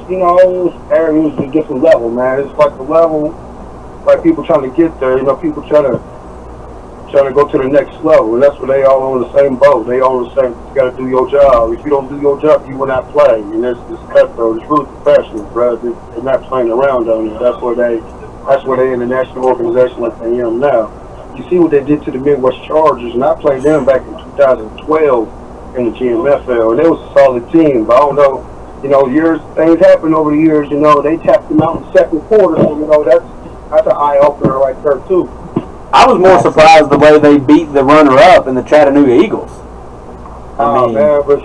a different level, man. It's like the level, like people trying to get there. People trying to go to the next level, and that's where they all on the same boat. They all the same. You got to do your job. If you don't do your job, you will not play. And it's cutthroat. It's really professional, bro. They're not playing around on it. That's where they in the national organization like they am now. You see what they did to the Midwest Chargers, and I played them back in 2012 in the GMFL, and they was a solid team. But I don't know, things happen over the years. They tapped them out in the second quarter, so that's an eye opener right there too. I was more surprised the way they beat the runner-up in the Chattanooga Eagles. Man, but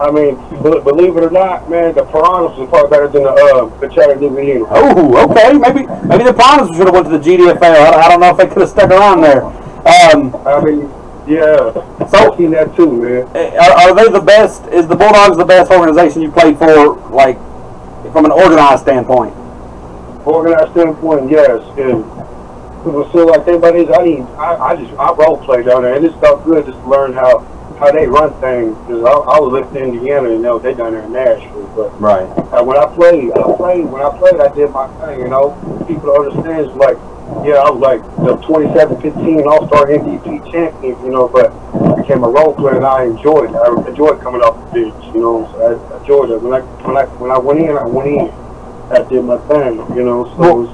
I mean, believe it or not, man, the Piranhas was probably better than the Chattanooga Eagles. Oh, okay. Maybe the Piranhas should have went to the GDFL. I don't know if they could have stuck around there. I mean, yeah. So I've seen that too, man. Are they the best? Is the Bulldogs the best organization you played for, like from an organized standpoint? Organized standpoint, yes. And people feel like everybody's. I role play down there, and it felt good just to learn how they run things. Because I was living in Indiana, and they done there in Nashville. But right. When I played, I did my thing. You know, people understand. It's like, yeah, I was like the 27-15 All-Star MVP champion. You know, but I became a role player, and I enjoyed it. I enjoyed coming off the bench. You know, so I enjoyed it. When I went in, I went in. I did my thing. You know, so it was.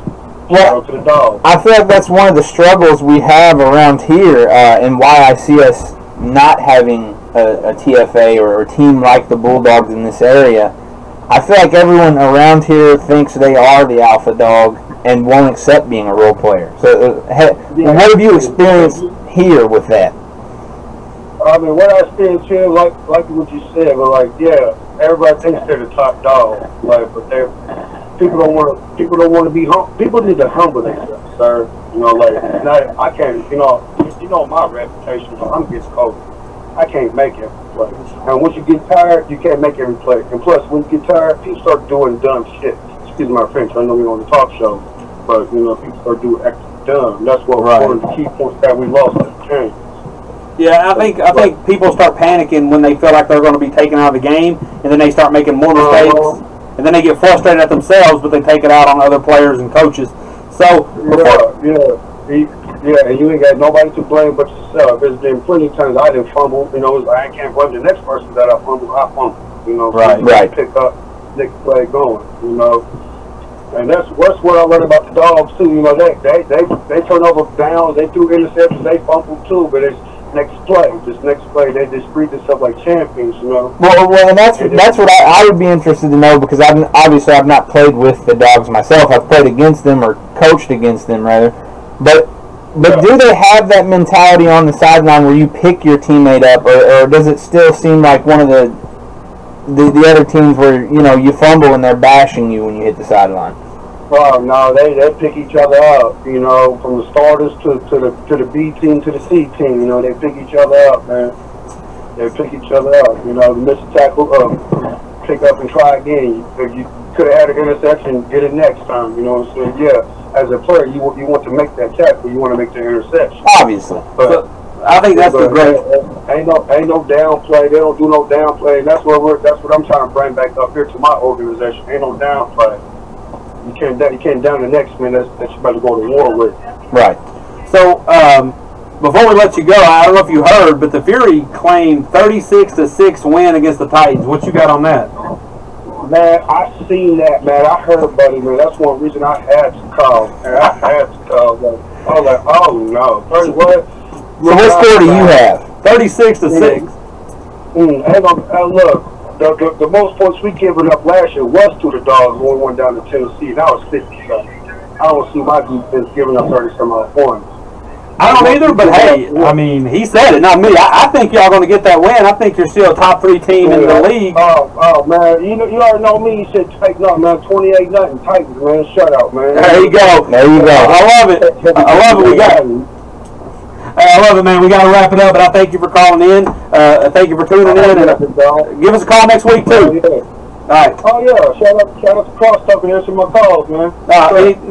Well, to the dog. I feel like that's one of the struggles we have around here, and why I see us not having a TFA or a team like the Bulldogs in this area. I feel like everyone around here thinks they are the alpha dog and won't accept being a role player. So, what have you experienced here with that? I mean, what I experienced here, like what you said, but like, yeah, everybody thinks they're the top dog, like, but people don't want to be humble. People need to humble themselves, sir. You know, like, I can't. You know my reputation. So I'm against coach. I can't make every play. And once you get tired, you can't make every play. And plus, when you get tired, people start doing dumb shit. Excuse my French. I know we're on the talk show, but people start doing extra dumb. That's what one of the key points that we lost in the game. Yeah, I think people start panicking when they feel like they're going to be taken out of the game, and then they start making more mistakes. And then they get frustrated at themselves, but they take it out on other players and coaches. So, and you ain't got nobody to blame but yourself. There's been plenty of times I didn't fumble. You know, I can't blame the next person that I fumble. You know, right. Pick up, next play going. You know, and that's what I learned about the Dogs too. You know, they turn over downs, they threw interceptions, they fumble too, but it's. Next play, they just treat themselves like champions, you know. Well, and that's what I would be interested to know, because I've not played with the Dogs myself. I've played against them or coached against them rather, but do they have that mentality on the sideline where you pick your teammate up, or does it still seem like one of the other teams where you fumble and they're bashing you when you hit the sideline? Well, no, they pick each other up, you know, from the starters to the B team to the C team, you know, they pick each other up, man. They pick each other up, you know, miss a tackle, pick up and try again. You could have had an interception, get it next time, you know what I'm saying? Yeah, as a player, you want to make that tackle, you want to make the interception. Obviously. But I think that's the great. Ain't no down play. They don't do no down play. And that's what I'm trying to bring back up here to my organization. Ain't no down play. You can't down the next man that you better go to war with. Right. So before we let you go, I don't know if you heard, but the Fury claimed 36-6 win against the Titans. What you got on that? Man, I seen that, man. I heard, buddy, man. That's one reason I had to call. Man, I had to call. I was like, oh no. What? So what score do you have? 36-6. Look. The most points we given up last year was to the Dogs when we went down to Tennessee. That was 50-something. I don't see my defense giving up 30-some-odd points. I don't either, but hey, I mean, he said it, not me. I think y'all going to get that win. I think you're still a top 3 team in the league. Oh, man. You already know me. You said take nothing, man. 28-0 Titans, man. Shut out, man. There you go. I love it. I love it, man. We got to wrap it up, but I thank you for calling in. Thank you for tuning in, and give us a call next week too. All right. Oh yeah, shout out to CrossTalk and answer my calls, man.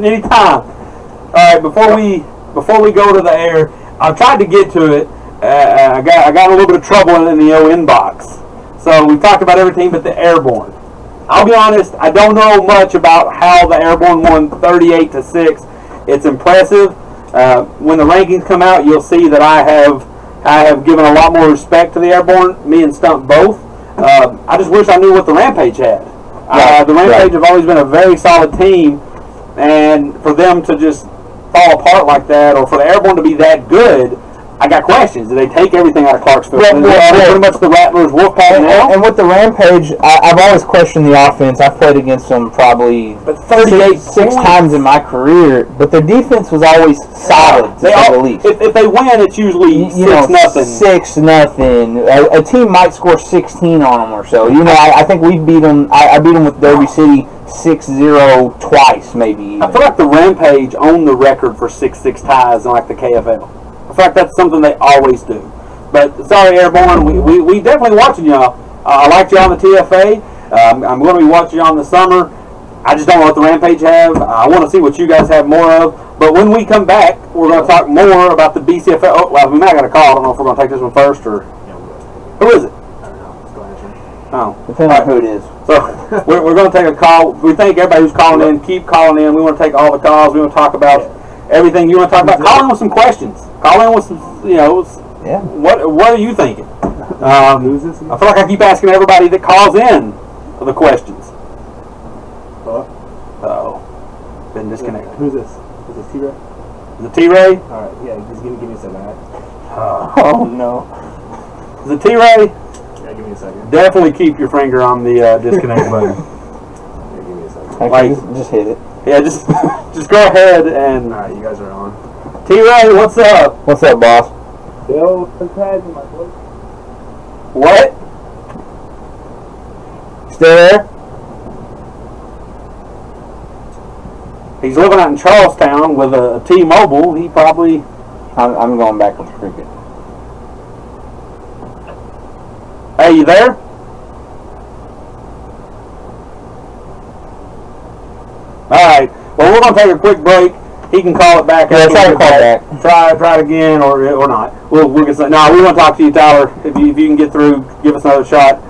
Anytime. All right. Before we go to the air, I tried to get to it. I got a little bit of trouble in the inbox. So we talked about everything but the Airborne. I'll be honest. I don't know much about how the Airborne won 38-6. It's impressive. When the rankings come out, you'll see that I have given a lot more respect to the Airborne. Me and Stump both. I just wish I knew what the Rampage had. The Rampage have always been a very solid team, and for them to just fall apart like that, or for the Airborne to be that good, I got questions. Do they take everything out of Clarksville? Well, Pretty much the Rattlers Wolfpack now. And with the Rampage, I've always questioned the offense. I've played against them probably 38 six times in my career, but their defense was always solid, to say the least. If they win, it's usually 6-0. 6-0. A team might score 16 on them or so. You know, I think we beat them. I beat them with Derby City 6-0 twice, maybe. Even. I feel like the Rampage own the record for 6-6 ties in like the KFL. I feel like that's something they always do. But sorry, Airborne, we definitely watching y'all. I liked y'all on the TFA. I'm going to be watching y'all in the summer. I just don't know what the Rampage have. I want to see what you guys have more of. But when we come back, we're going to talk more about the BCFL. Oh, well, we might got a call. I don't know if we're going to take this one first or who is it? Oh, depending on who it is. So we're going to take a call. We thank everybody who's calling in. Keep calling in. We want to take all the calls. We want to talk about everything you want to talk about. Call in with some questions. Call in with some, what are you thinking? Who's this? I feel like I keep asking everybody that calls in the questions. Uh-oh. Been disconnected. Who's this? Is this T-Ray? Is it T-Ray? Alright, yeah, just give me a second, alright? Oh, no. Is it T-Ray? Yeah, give me a second. Definitely keep your finger on the disconnect button. Yeah, give me a second. Okay, Like- just hit it. Yeah, just go ahead and... Alright, you guys are on. T-Ray, what's up? What's up, boss? Yo, fantastic, my boy. What? Still there? He's living out in Charlestown with a T-Mobile. He probably... I'm going back with cricket. Hey, you there? Alright. Well, we're going to take a quick break. He can call it back. Yeah, try to call back. Try it again or not. We'll get some, no, we want to talk to you, Tyler. If you can get through, give us another shot.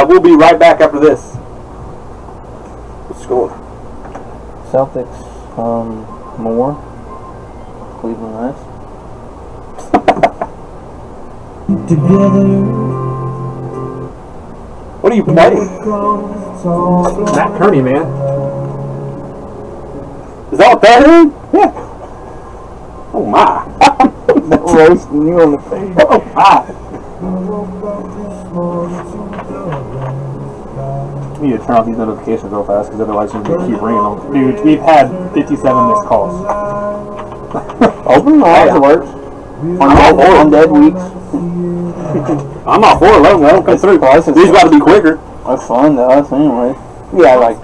We'll be right back after this. Score. Celtics, more. Cleveland less. What are you playing? Matt Kearney, man. Is that what that is? Yeah. Oh my. Roasting you on the face. Oh my. We need to turn off these notifications real fast because otherwise you're going to keep ringing them. Dude, we've had 57 missed calls. Open the lines, it works. On dead weeks. I'm all for it. Let them come through. These got to be quicker. That's fun to us anyway. Yeah, like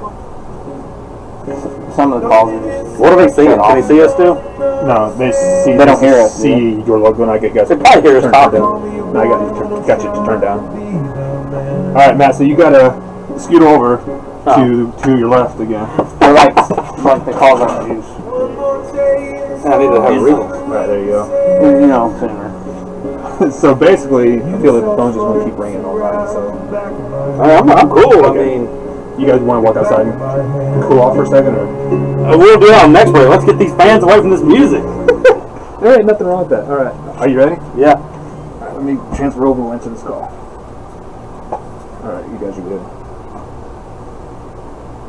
some of the calls are just... What are they seeing? Can they see us still? No, they see. They don't hear us. See your logo and I get guys. They probably hear us talking. No, I got you to turn down. All right, Matt. So you gotta scoot over to your left again. They're like the calls on the juice. I need to have a real. Right there you go. You know, sooner. So basically, I feel like the phone's just gonna keep ringing all night. So I'm cool. Okay. I mean, you guys want to walk outside and cool off for a second, or? we'll do it on next break. Let's get these fans away from this music. There ain't nothing wrong with that. All right. Are you ready? Yeah. All right, let me transfer over and answer this call. All right, you guys are good.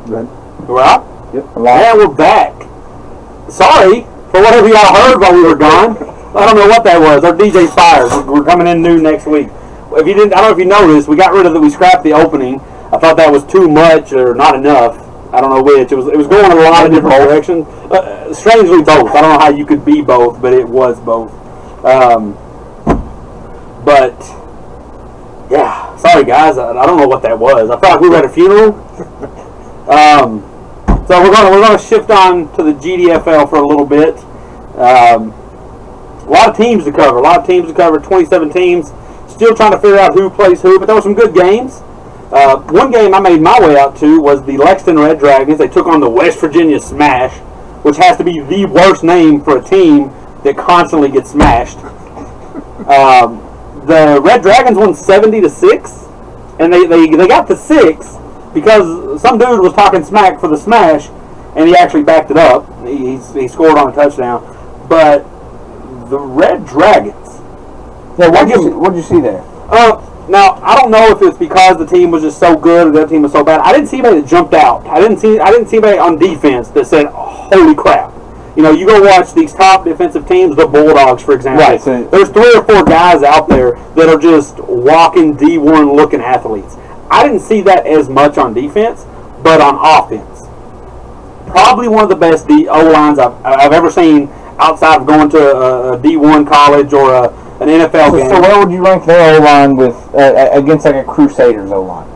Good. We're up? Yep. Yeah, we're back. Sorry for whatever y'all heard while we were gone. I don't know what that was. Our DJ's fired. We're coming in new next week. If you didn't, I don't know if you noticed, we got rid of we scrapped the opening. I thought that was too much or not enough. I don't know which. It was going in a lot of different directions. Strangely, both. I don't know how you could be both, but it was both. But yeah, sorry guys. I don't know what that was. I felt like we were at a funeral. So we're gonna shift on to the GDFL for a little bit. A lot of teams to cover. 27 teams. Still trying to figure out who plays who, but there were some good games. One game I made my way out to was the Lexington Red Dragons. They took on the West Virginia Smash, which has to be the worst name for a team that constantly gets smashed. The Red Dragons won 70-6, and they got to 6 because some dude was talking smack for the Smash, and he actually backed it up. He scored on a touchdown. But the Red Dragons. Yeah, what'd you see there? Now I don't know if it's because the team was just so good or the other team was so bad. I didn't see anybody that jumped out. I didn't see anybody on defense that said, "Holy crap!" You know, you go watch these top defensive teams, the Bulldogs, for example. Right, so there's 3 or 4 guys out there that are just walking D1 looking athletes. I didn't see that as much on defense, but on offense, probably one of the best O-lines I've ever seen outside of going to a D1 college or an NFL game. So where would you rank their O-line with against like a Crusaders O-line?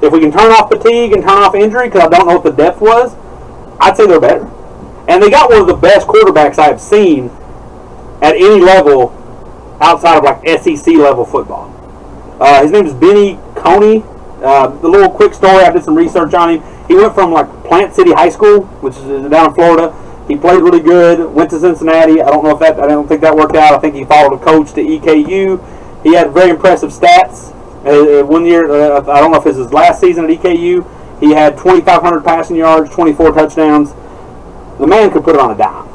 If we can turn off fatigue and turn off injury, because I don't know what the depth was, I'd say they're better. And they got one of the best quarterbacks I have seen at any level outside of like SEC level football. His name is Benny Coney. The little quick story, I did some research on him. He went from like Plant City High School, which is down in Florida. He played really good, went to Cincinnati. I don't think that worked out. I think he followed a coach to EKU. He had very impressive stats. 1 year, I don't know if it was his last season at EKU, he had 2,500 passing yards, 24 touchdowns. The man could put it on a dime.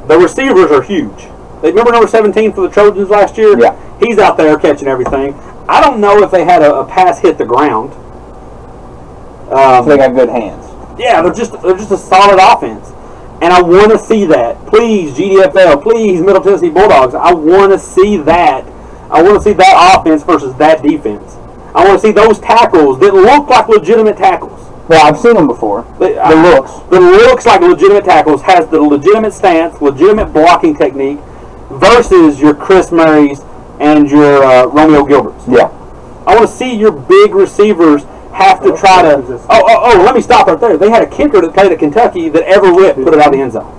The receivers are huge. Remember number 17 for the Trojans last year? Yeah. He's out there catching everything. I don't know if they had a pass hit the ground. So they got good hands. Yeah, they're just a solid offense. And I want to see that. Please, GDFL, please, Middle Tennessee Bulldogs, I want to see that. I want to see that offense versus that defense. I want to see those tackles that look like legitimate tackles. Well, I've seen them before. The looks like legitimate tackles, has the legitimate stance, legitimate blocking technique versus your Chris Murrays and your Romeo Gilberts. Yeah. I want to see your big receivers have to try to... let me stop right there. They had a kicker that played at Kentucky that every rip put it out of the end zone.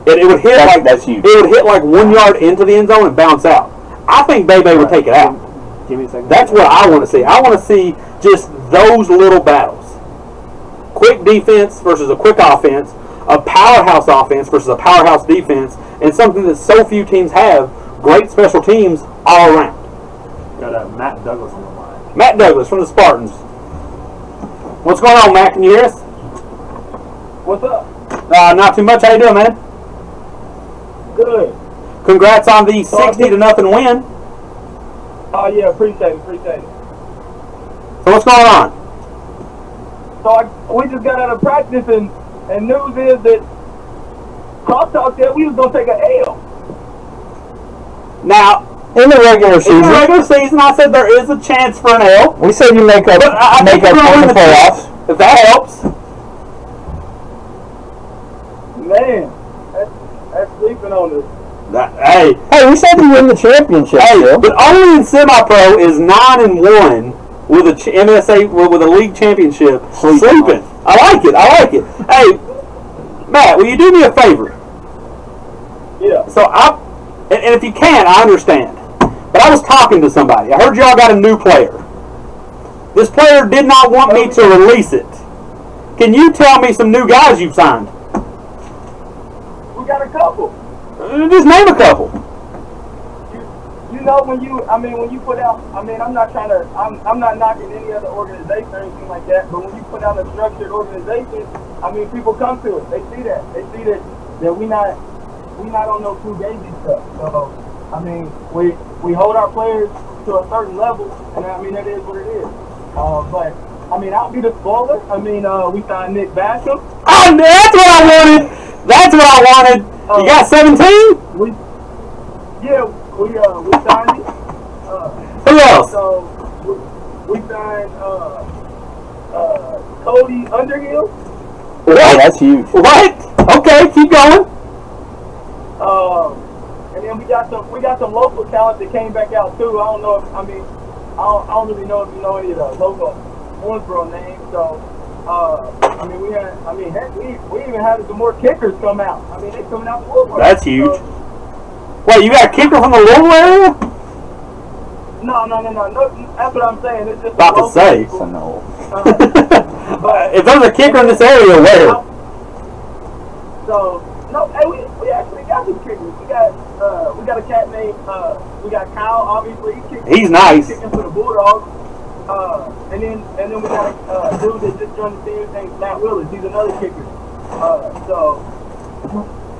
It would hit that's huge. It would hit like 1 yard into the end zone and bounce out. I think Bebe would take it out. Give me a second. That's what I want to see. I want to see just those little battles. Quick defense versus a quick offense, a powerhouse offense versus a powerhouse defense, and something that so few teams have, great special teams all around. Got Matt Douglas on the line. Matt Douglas from the Spartans. What's going on, Matt? Can you hear us? What's up? Not too much. How you doing, man? Good. Congrats on the 60-0 win. Oh, yeah, appreciate it. So what's going on? So we just got out of practice, and news is that CrossTalk said we was going to take an L. Now, In the regular season, I said there is a chance for an L. we said you make up I think in we're gonna win the the playoffs. If that helps. Man, that's sleeping on us. Hey, we said you win the championship. Still. but only in semi-pro is 9-1 with a MSA with a league championship. Sleeping. I like it. Hey, Matt, will you do me a favor? Yeah. So and if you can, I understand. But I was talking to somebody. I heard y'all got a new player. This player did not want me to release it. Can you tell me some new guys you've signed? We got a couple. Just name a couple. You know, when you put out, I'm not knocking any other organization or anything like that, but when you put out a structured organization, people come to it. They see that we not on no fugazi stuff. So, we hold our players to a certain level, and that is what it is. But I'll be the spoiler. We signed Nick Basham. Oh, that's what I wanted. You got 17? We signed him. Who else? So we signed Cody Underhill. What? Oh, that's huge. What? Okay, keep going. And then we got some local talent that came back out too. I don't know if I don't really know if you know any of the local Owensboro names. So we even had some more kickers come out. They coming out the woodwork. That's huge. Wait, you got a kicker from the Louisville area? No. That's what I'm saying. It's just About to say. So no. But if there's a kicker in this area, where? So no, hey, we actually got some kickers. We got a cat named we got Kyle. Obviously, He's nice. Kicking for the Bulldogs. And then we got a dude that just joined the team named Matt Willis. He's another kicker.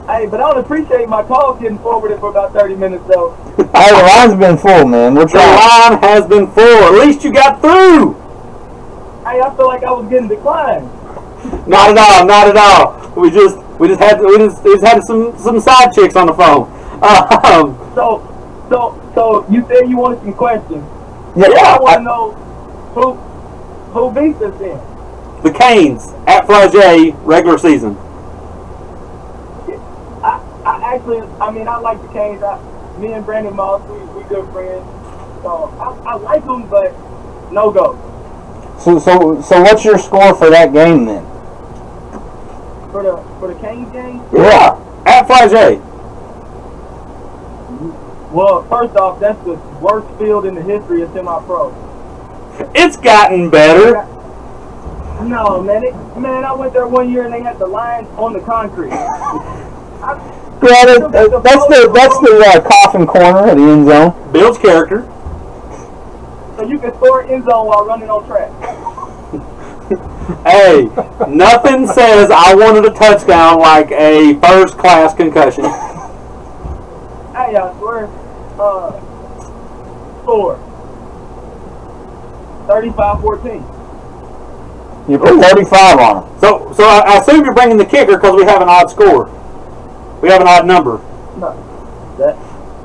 Hey, but I don't appreciate my call getting forwarded for about 30 minutes though. Hey, the line's been full, man. We're The trying. line has been full. At least you got through. Hey, I feel like I was getting declined. Not at all. We just had some side chicks on the phone. So you said you wanted some questions. Yeah. I want to know who beat us then. The Canes at Flagey regular season. I like the Canes. Me and Brandon Moss, we good friends. So I like them, but no go. So what's your score for that game then? For the Canes game? Yeah, at Flagey. Well, first off, that's the worst field in the history of semi-pro. It's gotten better. No, man, I went there one year and they had the lines on the concrete. Yeah, that's the coffin corner of the end zone. Builds character. So you can score end zone while running on track. Hey, nothing says I wanted a touchdown like a first-class concussion. Hey, I swear, score 35-14. You put 35 on them. So I assume you're bringing the kicker because we have an odd score. We have an odd number. No, I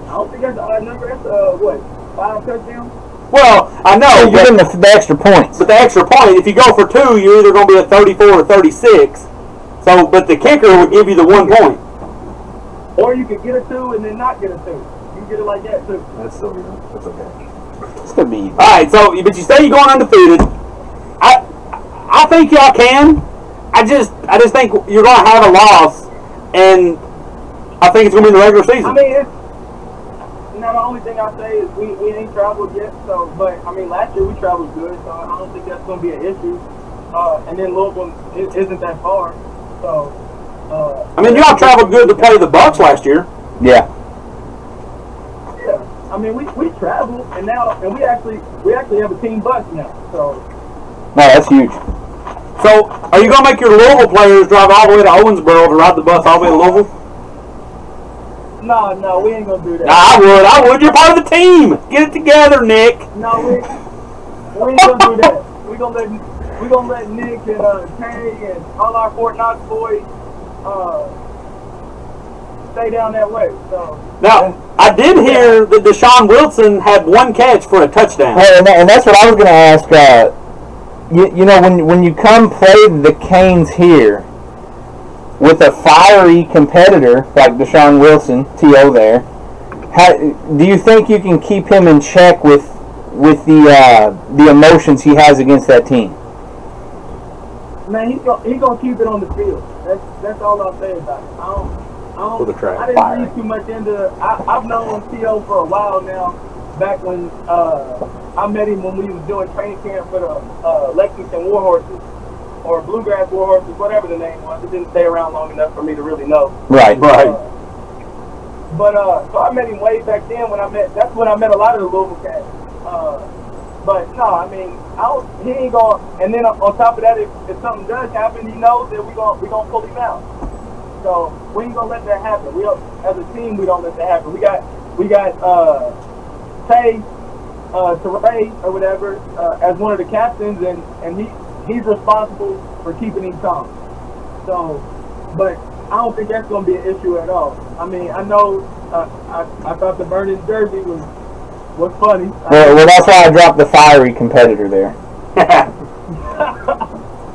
don't think that's an odd number. That's what, 5 touchdowns? Well, I know. You're getting the extra points. But the extra point, if you go for 2, you're either going to be at 34 or 36. So, but the kicker would give you the 1 point. Or you could get a 2 and then not get a 2. You can get it like that too. That's still good. That's okay. It's gonna be. All right. So, but you say you're going undefeated. I think y'all can. I just think you're going to have a loss, and I think it's going to be in the regular season. I mean, the only thing I say is we ain't traveled yet. So, but I mean, last year we traveled good, so I don't think that's going to be an issue. And then Louisville isn't that far, so. I mean, y'all traveled good to play the Bucks last year. Yeah. Yeah. I mean, we traveled, and we actually have a team bus now. So. No, that's huge. So, are you going to make your Louisville players drive all the way to Owensboro to ride the bus all the way to Louisville? No, we ain't gonna do that. I would. You're part of the team. Get it together, Nick. No, we ain't gonna do that. We gonna let Nick and Terry and all our Fort Knox boys stay down that way. So now, I did hear that Deshaun Wilson had 1 catch for a touchdown. Well, and that's what I was going to ask. You know, when you come play the Canes here with a fiery competitor like Deshaun Wilson, T.O. there, do you think you can keep him in check with the emotions he has against that team? Man, he's gonna keep it on the field. That's all I'll say about it. I didn't read too much into. I've known T.O. for a while now. Back when I met him when we was doing training camp for the Lexington Warhorses or Bluegrass Warhorses, whatever the name was. It didn't stay around long enough for me to really know. Right. So I met him way back then that's when I met a lot of the Louisville cats. But no, I mean, he ain't going. And then on top of that, if something does happen, he knows that we gonna pull him out. So we ain't gonna let that happen. As a team, we don't let that happen. We got Tay, Teray or whatever, as one of the captains, and he's responsible for keeping him calm. So, but I don't think that's gonna be an issue at all. I mean, I know I thought the burning jersey was funny. Well, that's why I dropped the fiery competitor there.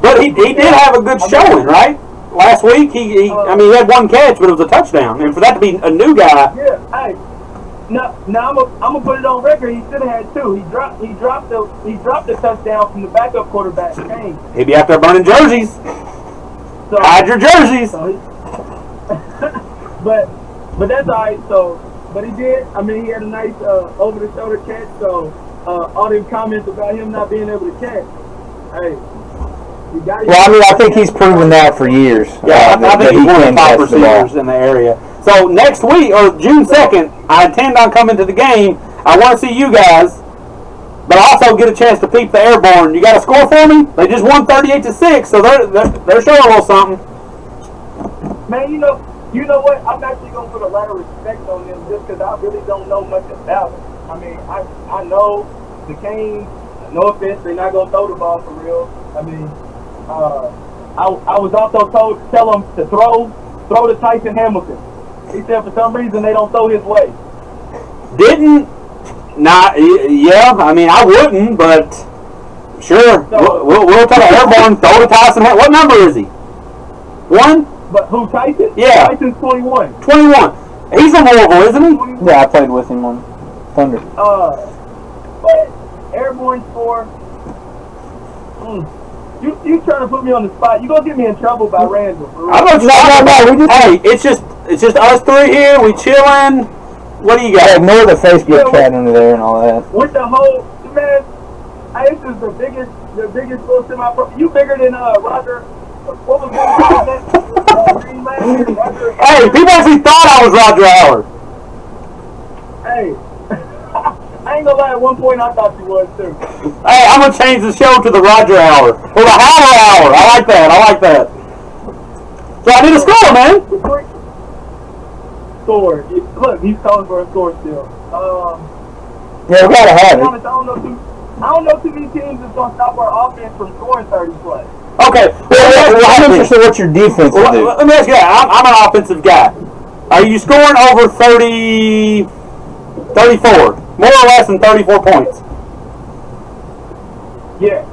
But he did have a good showing, right? Last week, he had 1 catch, but it was a touchdown. And for that to be a new guy. Yeah, hey. Now I'm gonna put it on record. He should have had 2. He dropped the touchdown from the backup quarterback. Kane. He'd be out there burning jerseys. So, hide your jerseys. So but that's all right. So, but he did. I mean, he had a nice over-the-shoulder catch. So all them comments about him not being able to catch, hey. Well, I mean, I think he's proven that for years. Yeah, I think he's one of the top receivers in the area. So next week, or June 2nd, I intend on coming to the game. I want to see you guys, but also get a chance to peep the Airborne. You got a score for me? They just won 38-6, so they're showing a little something. Man, you know what? I'm actually going to put a lot of respect on them just because I really don't know much about it. I mean, I know the Canes, no offense, they're not going to throw the ball for real. I mean, I was also told to tell him to throw to Tyson Hamilton. He said for some reason they don't throw his way. Yeah, I mean, I wouldn't, but sure. So, we'll take an airborne, throw to Tyson. What number is he? 1? But who, Tyson? Yeah. Tyson's 21. 21. He's from Louisville, isn't he? 21. Yeah, I played with him on Thunder. But airborne score. You trying to put me on the spot? You gonna get me in trouble by Randall? I'm not no. Hey, it's just us three here. We chilling. What do you got? Ignore the Facebook chat under there and all that. With the whole man, this is the biggest little semi-pro. You bigger than Roger. What was that? Green Man? Roger. Hey, people actually thought I was Roger Howard. Hey, I ain't gonna lie. At one point, I thought you was too. Hey, I'm gonna change the show to the Roger Hour or the Howard Hour. I like that. So I need a score, man. Score. Look, he's calling for a score still. Yeah, we gotta have it. I don't know too many teams that's gonna stop our offense from scoring 30 plays. Okay. Well, I'm interested in what your defense will do. Let me ask you that. I'm an offensive guy. Are you scoring over 34? More or less than 34 points? Yeah.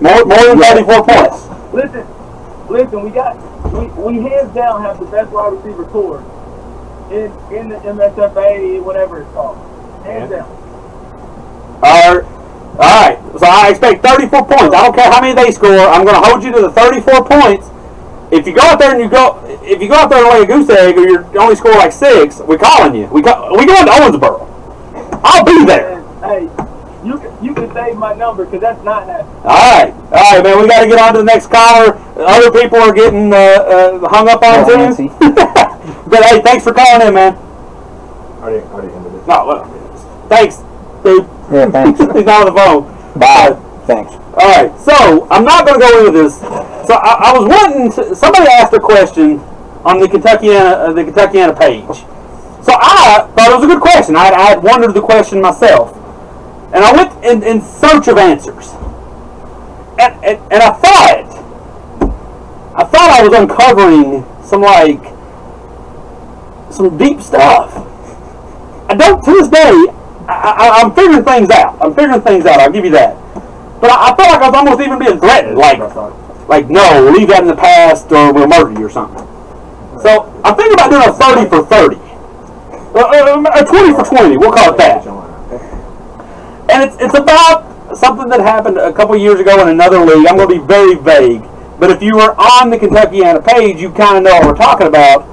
More than 34 points. Listen. We hands down have the best wide receiver core in the MSFA, whatever it's called. Hands down. All right. So I expect 34 points. I don't care how many they score. I'm going to hold you to the 34 points. If you go out there and lay a goose egg, or you only score like 6, we're calling you. We go into Owensboro. I'll be there. Hey, you can save my number because that's not happening. All right, man. We got to get on to the next caller. Other people are getting hung up on too. But hey, thanks for calling in, man. Already ended it. No, well, thanks, dude. Yeah, thanks. He's not on the phone. Bye. Thanks. All right, so I'm not going to go into this. So I was wanting to. Somebody asked a question on the Kentuckiana page. So I thought it was a good question. I had wondered the question myself, and I went in search of answers. And I thought I was uncovering some deep stuff. I don't to this day. I'm figuring things out. I'll give you that. But I felt like I was almost even being threatened. Like no, leave that in the past or we'll murder you or something. So I'm thinking about doing a 30 for 30. A 20 for 20, we'll call it that. And it's about something that happened a couple years ago in another league. I'm going to be very vague. But if you were on the Kentuckiana page, you kind of know what we're talking about.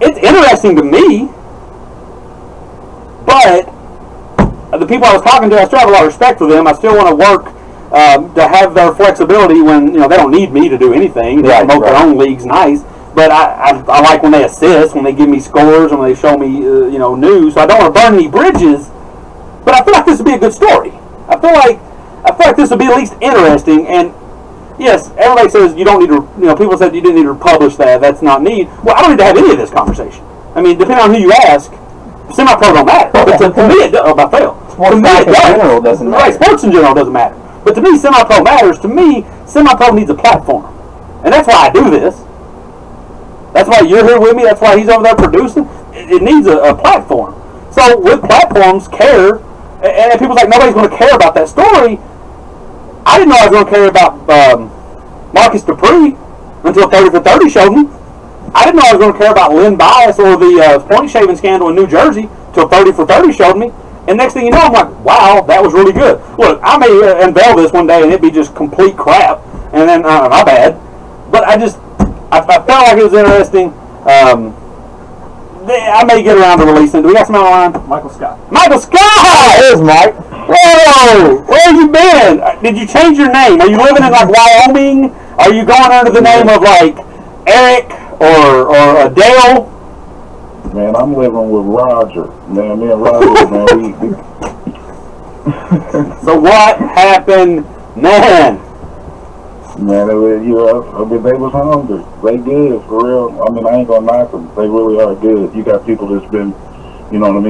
It's interesting to me. But the people I was talking to, I still have a lot of respect for them. I still want to work to have their flexibility when they don't need me to do anything. They promote their own leagues, nice. But I like when they assist, when they give me scores, when they show me news. So I don't want to burn any bridges. But I feel like this would be a good story. I feel like this would be at least interesting. And yes, everybody says you don't need to. People said you didn't need to publish that. That's not need. Well, I don't need to have any of this conversation. I mean, depending on who you ask, semi-pro don't matter. But to me, it does. I fail. To me, it doesn't matter. Right, sports in general doesn't matter. But to me, semi-pro matters. To me, semi-pro needs a platform, and that's why I do this. That's why you're here with me. That's why he's over there producing. It needs a platform. So with platforms, care, and people's like, nobody's going to care about that story. I didn't know I was going to care about Marcus Dupree until 30 for 30 showed me. I didn't know I was going to care about Lynn Bias or the point shaving scandal in New Jersey until 30 for 30 showed me. And next thing you know, I'm like, wow, that was really good. Look, I may unveil this one day and it'd be just complete crap. And then, my bad. But I felt like it was interesting. I may get around to releasing it. Do we got somebody on the line? Michael Scott. Michael Scott! There's Mike. Whoa! Where have you been? Did you change your name? Are you living in Wyoming? Are you going under the name of Eric or Dale? Man, I'm living with Roger. Man, me and Roger, man, we So what happened, man? Man, they was hungry. They good, for real. I mean, I ain't gonna knock them. They really are good. You got people that's been,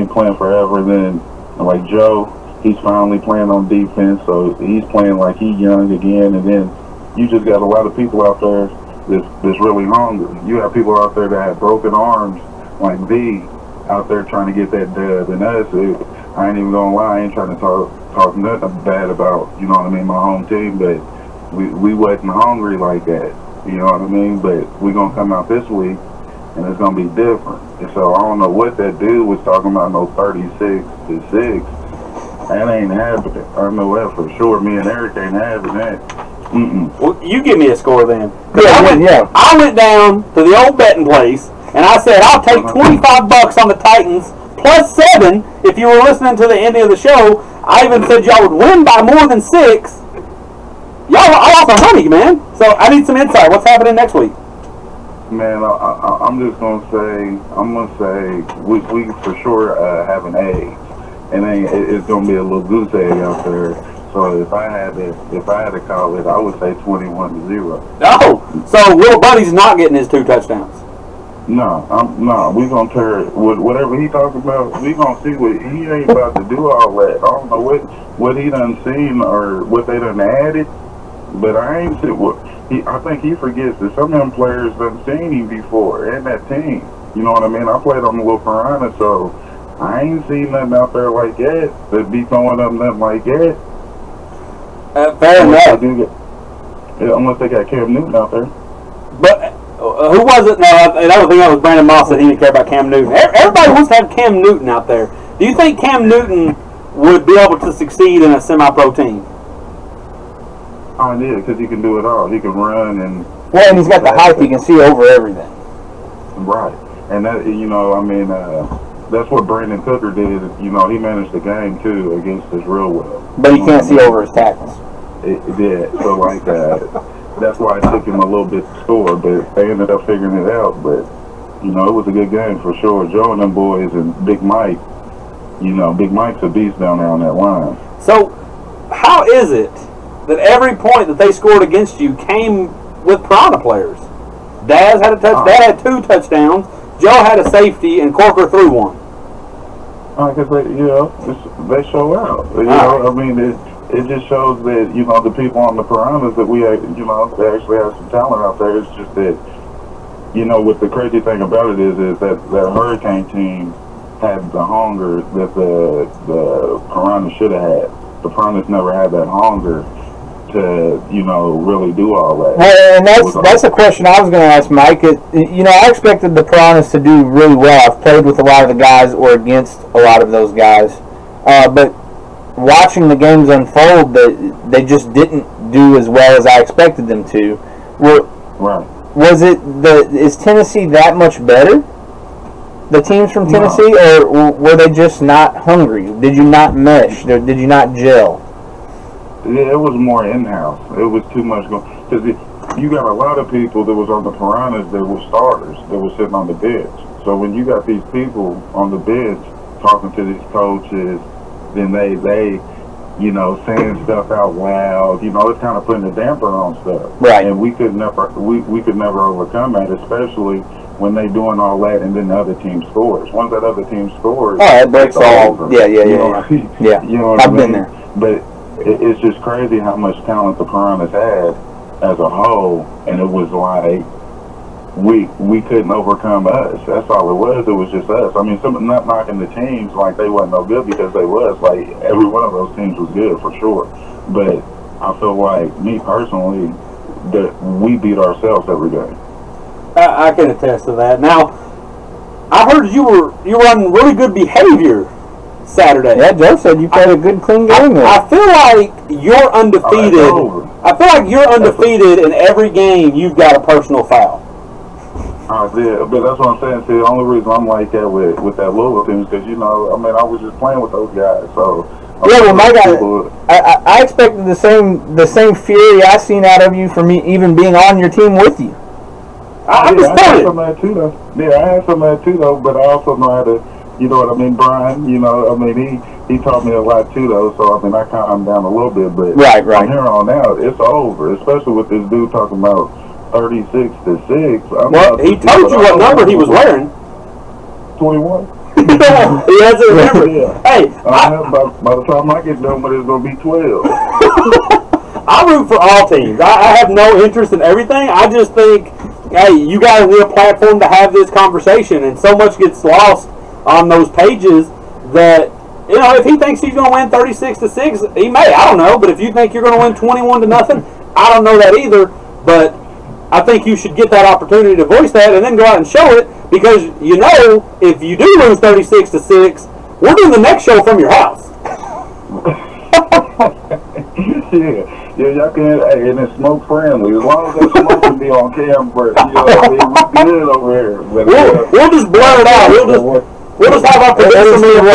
playing forever. And then, like Joe, he's finally playing on defense, so he's playing like he's young again. And then you just got a lot of people out there that's really hungry. You have people out there that have broken arms, like V, out there trying to get that dub. And us, I ain't even gonna lie, I ain't trying to talk nothing bad about, you know what I mean, my home team, but we wasn't hungry like that, you know what I mean? But we gonna come out this week, and it's gonna be different. And so I don't know what that dude was talking about, no 36-6. That ain't happening. I know that for sure. Me and Eric ain't having that. Well, you give me a score then. Yeah. I went down to the old betting place, and I said, I'll take $25 on the Titans, plus 7 if you were listening to the end of the show. I even said y'all would win by more than 6. Y'all lost my money, man. So I need some insight. What's happening next week? Man, I'm just gonna say, we for sure have an egg, and it's gonna be a little goose egg out there. So if I had to call it, I would say 21-0. Oh, so Little Buddy's not getting his 2 touchdowns. No, we gonna tear whatever he talking about. We gonna see what he ain't about to do all that. I don't know what he done seen or what they done added, but I ain't see what I think he forgets that some of them players done seen him before and that team. You know what I mean? I played on the little Piranha, so I ain't seen nothing out there like that that be throwing up nothing like that. Fair enough. Unless they got Cam Newton out there. But who was it? No, I don't think that was Brandon Moss that he didn't care about Cam Newton. Everybody wants to have Cam Newton out there. Do you think Cam Newton would be able to succeed in a semi-pro team? Oh, yeah, because he can do it all. He can run and... Well, and he's got the height. He can see over everything. Right. And that, you know, I mean, that's what Brandon Cooker did. You know, he managed the game, too, against us real well. But he can't see over his tackles. It did. So, like, that's why it took him a little bit to score, but they ended up figuring it out. But, you know, it was a good game for sure. Joe and them boys and Big Mike, you know, Big Mike's a beast down there on that line. So, how is it that every point that they scored against you came with Piranha players? Daz had a touch. Dad had 2 touchdowns. Joe had a safety, and Corker threw 1. Because they show out. You know, I mean, it just shows that, you know, the people on the Piranhas that we, you know, they actually have some talent out there. It's just that, you know, what the crazy thing about it is that Hurricane team had the hunger that the Piranhas should have had. The Piranhas never had that hunger to, you know, really do all that. Well, and that's a question I was going to ask Mike. You know, I expected the Piranhas to do really well. I've played with a lot of the guys or against a lot of those guys. But watching the games unfold, they just didn't do as well as I expected them to. Right. Is Tennessee that much better? The teams from Tennessee, or were they just not hungry? Did you not mesh? Did you not gel? Yeah, it was more in-house. It was too much going. Because you got a lot of people that was on the Piranhas that were starters that were sitting on the bench. So when you got these people on the bench talking to these coaches, then they you know, saying stuff out loud. You know, it's kind of putting a damper on stuff. Right. And we could never overcome that, especially when they doing all that and then the other team scores. Once that other team scores, it breaks all. Over. Yeah. You know what I've I mean? been there. But it's just crazy how much talent the Piranhas had as a whole, and it was like we couldn't overcome us. That's all it was. It was just us. I mean, not knocking the teams like they wasn't no good, because they was. Like, every one of those teams was good for sure. But I feel like, me personally, that we beat ourselves every day. I can attest to that. Now, I heard you were on really good behavior Saturday. Yeah, Joe said you played a good, clean game there. I feel like you're undefeated. I feel like you're undefeated in every game you've got a personal foul. Yeah, but that's what I'm saying. See, the only reason I'm like that with that Louisville team is because, you know, I mean, I was just playing with those guys. So yeah, well, my guy, I expected the same fury I seen out of you from me even being on your team with you. I had some of that too, though. Yeah, I had some of that too, though. But I also know how to, you know what I mean, Brian. You know, I mean, he taught me a lot too, though. So I mean, I calmed him down a little bit. But from here on out, it's over. Especially with this dude talking about 36-6. Well, he told you what number he was wearing. 21. He hasn't remembered. Hey, by the time I get done with it, it's going to be 12. I root for all teams. I have no interest in everything. I just think, hey, you guys need a platform to have this conversation, and so much gets lost on those pages that, you know, if he thinks he's going to win 36-6, he may. I don't know. But if you think you're going to win 21-0, I don't know that either. But I think you should get that opportunity to voice that and then go out and show it, because you know if you do lose 36-6, we're doing the next show from your house. Yeah, y'all can, hey, and it's smoke friendly. As long as that smoke can be on camera, you know what I mean? We're good over here. But, we'll just blur it out. We'll just have our producer put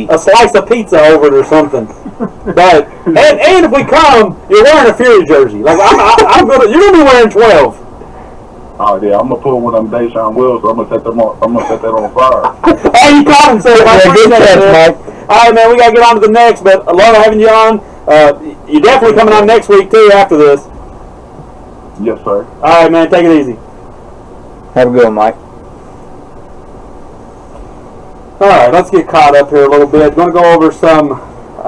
a slice of pizza over it or something. But and if we come, you're wearing a Fury jersey. Like you're gonna be wearing 12. Oh yeah, I'm gonna pull one of them Deshaun Wills. So I'm gonna set that on fire. Hey, you caught him, sir. I appreciate that, Mike. All right, man, we gotta get on to the next. But I love having you on. You're definitely coming on next week too after this. Yes, sir. All right, man, take it easy. Have a good one, Mike. All right, let's get caught up here a little bit. Going to go over some.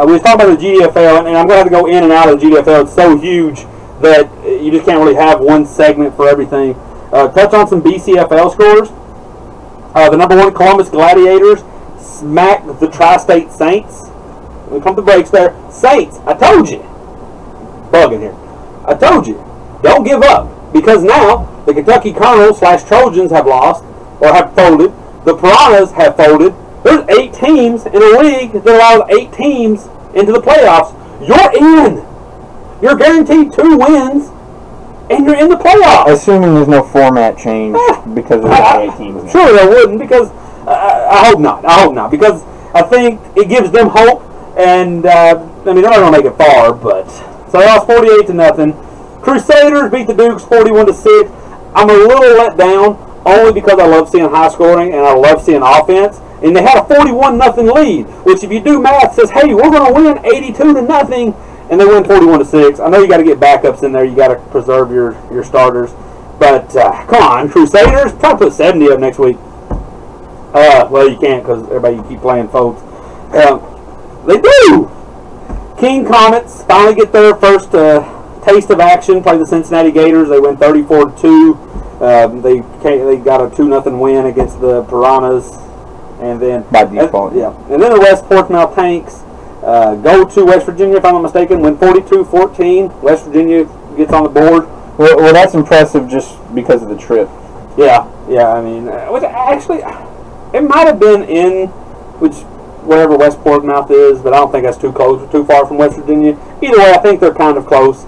We were talking about the GDFL, and I'm going to have to go in and out of the GDFL. It's so huge that you just can't really have one segment for everything. Touch on some BCFL scores. The number 1 Columbus Gladiators smacked the Tri-State Saints. We come to breaks there. Saints, I told you. Bugging here. I told you. Don't give up, because now the Kentucky Colonels / Trojans have lost or have folded. The Piranhas have folded. There's 8 teams in a league that allows 8 teams into the playoffs. You're in. You're guaranteed 2 wins, and you're in the playoffs. Assuming there's no format change because of the 8 teams. Now. Sure, there wouldn't, because I hope not. I hope not, because I think it gives them hope. And I mean, they're not going to make it far, but so they lost 48-0. Crusaders beat the Dukes 41-6. I'm a little let down. Only because I love seeing high scoring and I love seeing offense. And they had a 41-0 lead, which if you do math says, hey, we're going to win 82-0, and they win 41-6. I know you got to get backups in there. You got to preserve your starters. But come on, Crusaders, try to put 70 up next week. Well, you can't because everybody you keep playing, folks. They do. King Comets finally get their first taste of action. Play the Cincinnati Gators. They win 34-2. They got a 2-0 win against the Piranhas, and then by default, yeah. And then the West Portsmouth Tanks go to West Virginia, if I'm not mistaken, win 42-14. West Virginia gets on the board. Well, that's impressive just because of the trip. Yeah. I mean, which actually it might have been in wherever West Portsmouth is, but I don't think that's too far from West Virginia. Either way, I think they're kind of close.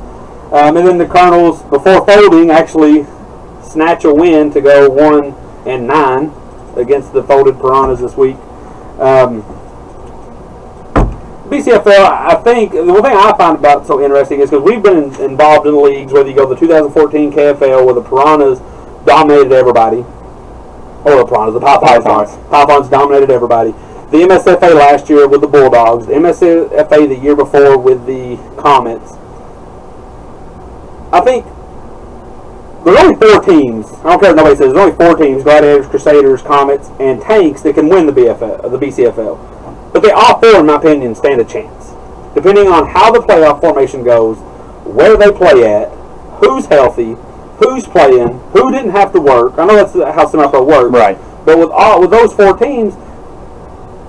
And then the Colonels, before folding, actually snatch a win to go 1-9 against the folded Piranhas this week. BCFL, I think the one thing I find about it so interesting is because we've been involved in leagues, whether you go to the 2014 KFL where the Piranhas dominated everybody, or the Piranhas, the Pythons dominated everybody. The MSFA last year with the Bulldogs, the MSFA the year before with the Comets. I think there's only 4 teams. I don't care if nobody says. There's only 4 teams: Gladiators, Crusaders, Comets, and Tanks that can win the BCFL. But they all 4, in my opinion, stand a chance, depending on how the playoff formation goes, where they play at, who's healthy, who's playing, who didn't have to work. I know that's how semi-pro works, right? But with those 4 teams,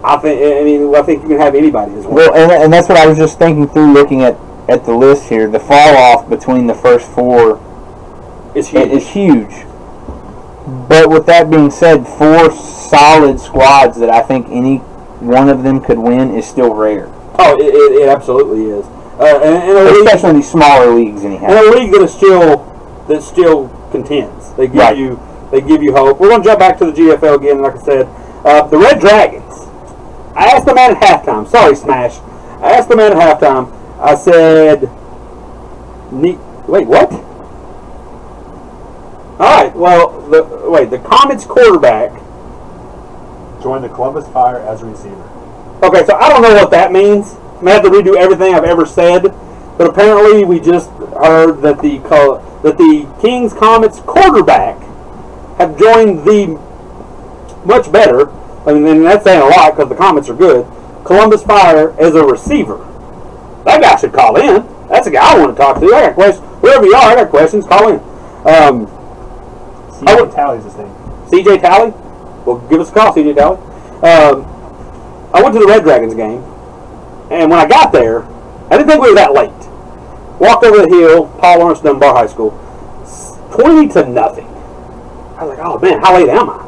I think you can have anybody as well. Well, and that's what I was just thinking through, looking at the list here. The fall off between the first 4. It's huge. But with that being said, 4 solid squads that I think any one of them could win is still rare. Oh, it absolutely is. Especially in these smaller leagues, anyhow. In a league that still contends. They give you hope. We're going to jump back to the GFL again. Like I said, the Red Dragons. I asked the man at halftime. Sorry, Smash. I asked the man at halftime. I said, wait, what? Alright, well, the Comets quarterback joined the Columbus Fire as a receiver. Okay, so I don't know what that means. I'm going to have to redo everything I've ever said. But apparently we just heard that the Kings Comets quarterback have joined the much better I mean, and that's saying a lot because the comments are good. Columbus Fire as a receiver. That guy should call in. That's a guy I want to talk to. I got questions. Wherever you are, I got questions. Call in. CJ Talley's his name. CJ Talley? Well, give us a call, CJ Talley. I went to the Red Dragons game, and when I got there, I didn't think we were that late. Walked over the hill, Paul Lawrence Dunbar High School, 20-0. I was like, oh man, how late am I?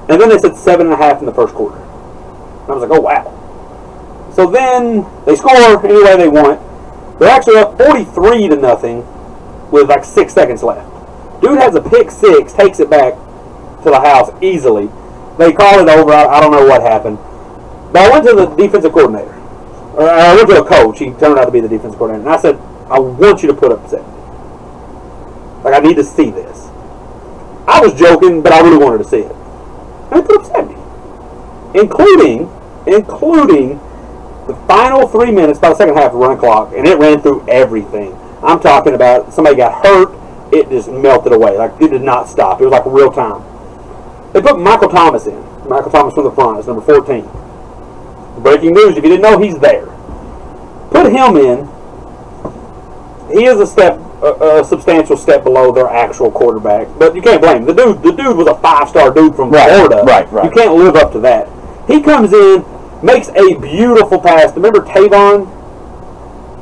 And then they said 7.5 in the first quarter. And I was like, oh wow. So then they score anyway they want. They're actually up 43-0 with like 6 seconds left. Dude has a pick six, takes it back to the house easily. They call it over. I don't know what happened. But I went to the defensive coordinator. Or I went to a coach. He turned out to be the defensive coordinator. And I said, I want you to put up 70. Like, I need to see this. I was joking, but I really wanted to see it. And they put up 70. Including the final 3 minutes, about the second half of the run clock, and it ran through everything. I'm talking about somebody got hurt, it just melted away. Like, it did not stop. It was like real time. They put Michael Thomas in. Michael Thomas from the front is number 14. Breaking news, if you didn't know, he's there. Put him in. He is a substantial step below their actual quarterback. But you can't blame him. The dude was a 5-star dude from Florida. Right. You can't live up to that. He comes in, makes a beautiful pass. Remember Tavon?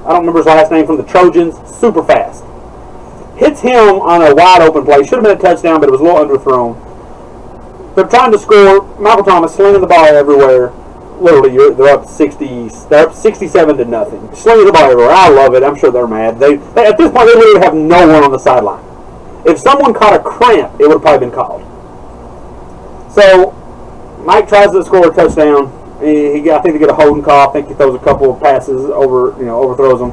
I don't remember his last name, from the Trojans. Super fast. Hits him on a wide open play. Should have been a touchdown, but it was a little underthrown. They're trying to score. Michael Thomas slinging the ball everywhere. Literally, they're up 67-0. Slinging the ball everywhere. I love it. I'm sure they're mad. They at this point, they literally have no one on the sideline. If someone caught a cramp, it would have probably been called. So Mike tries to score a touchdown. I think they get a holding call. I think he throws a couple of passes over, overthrows them.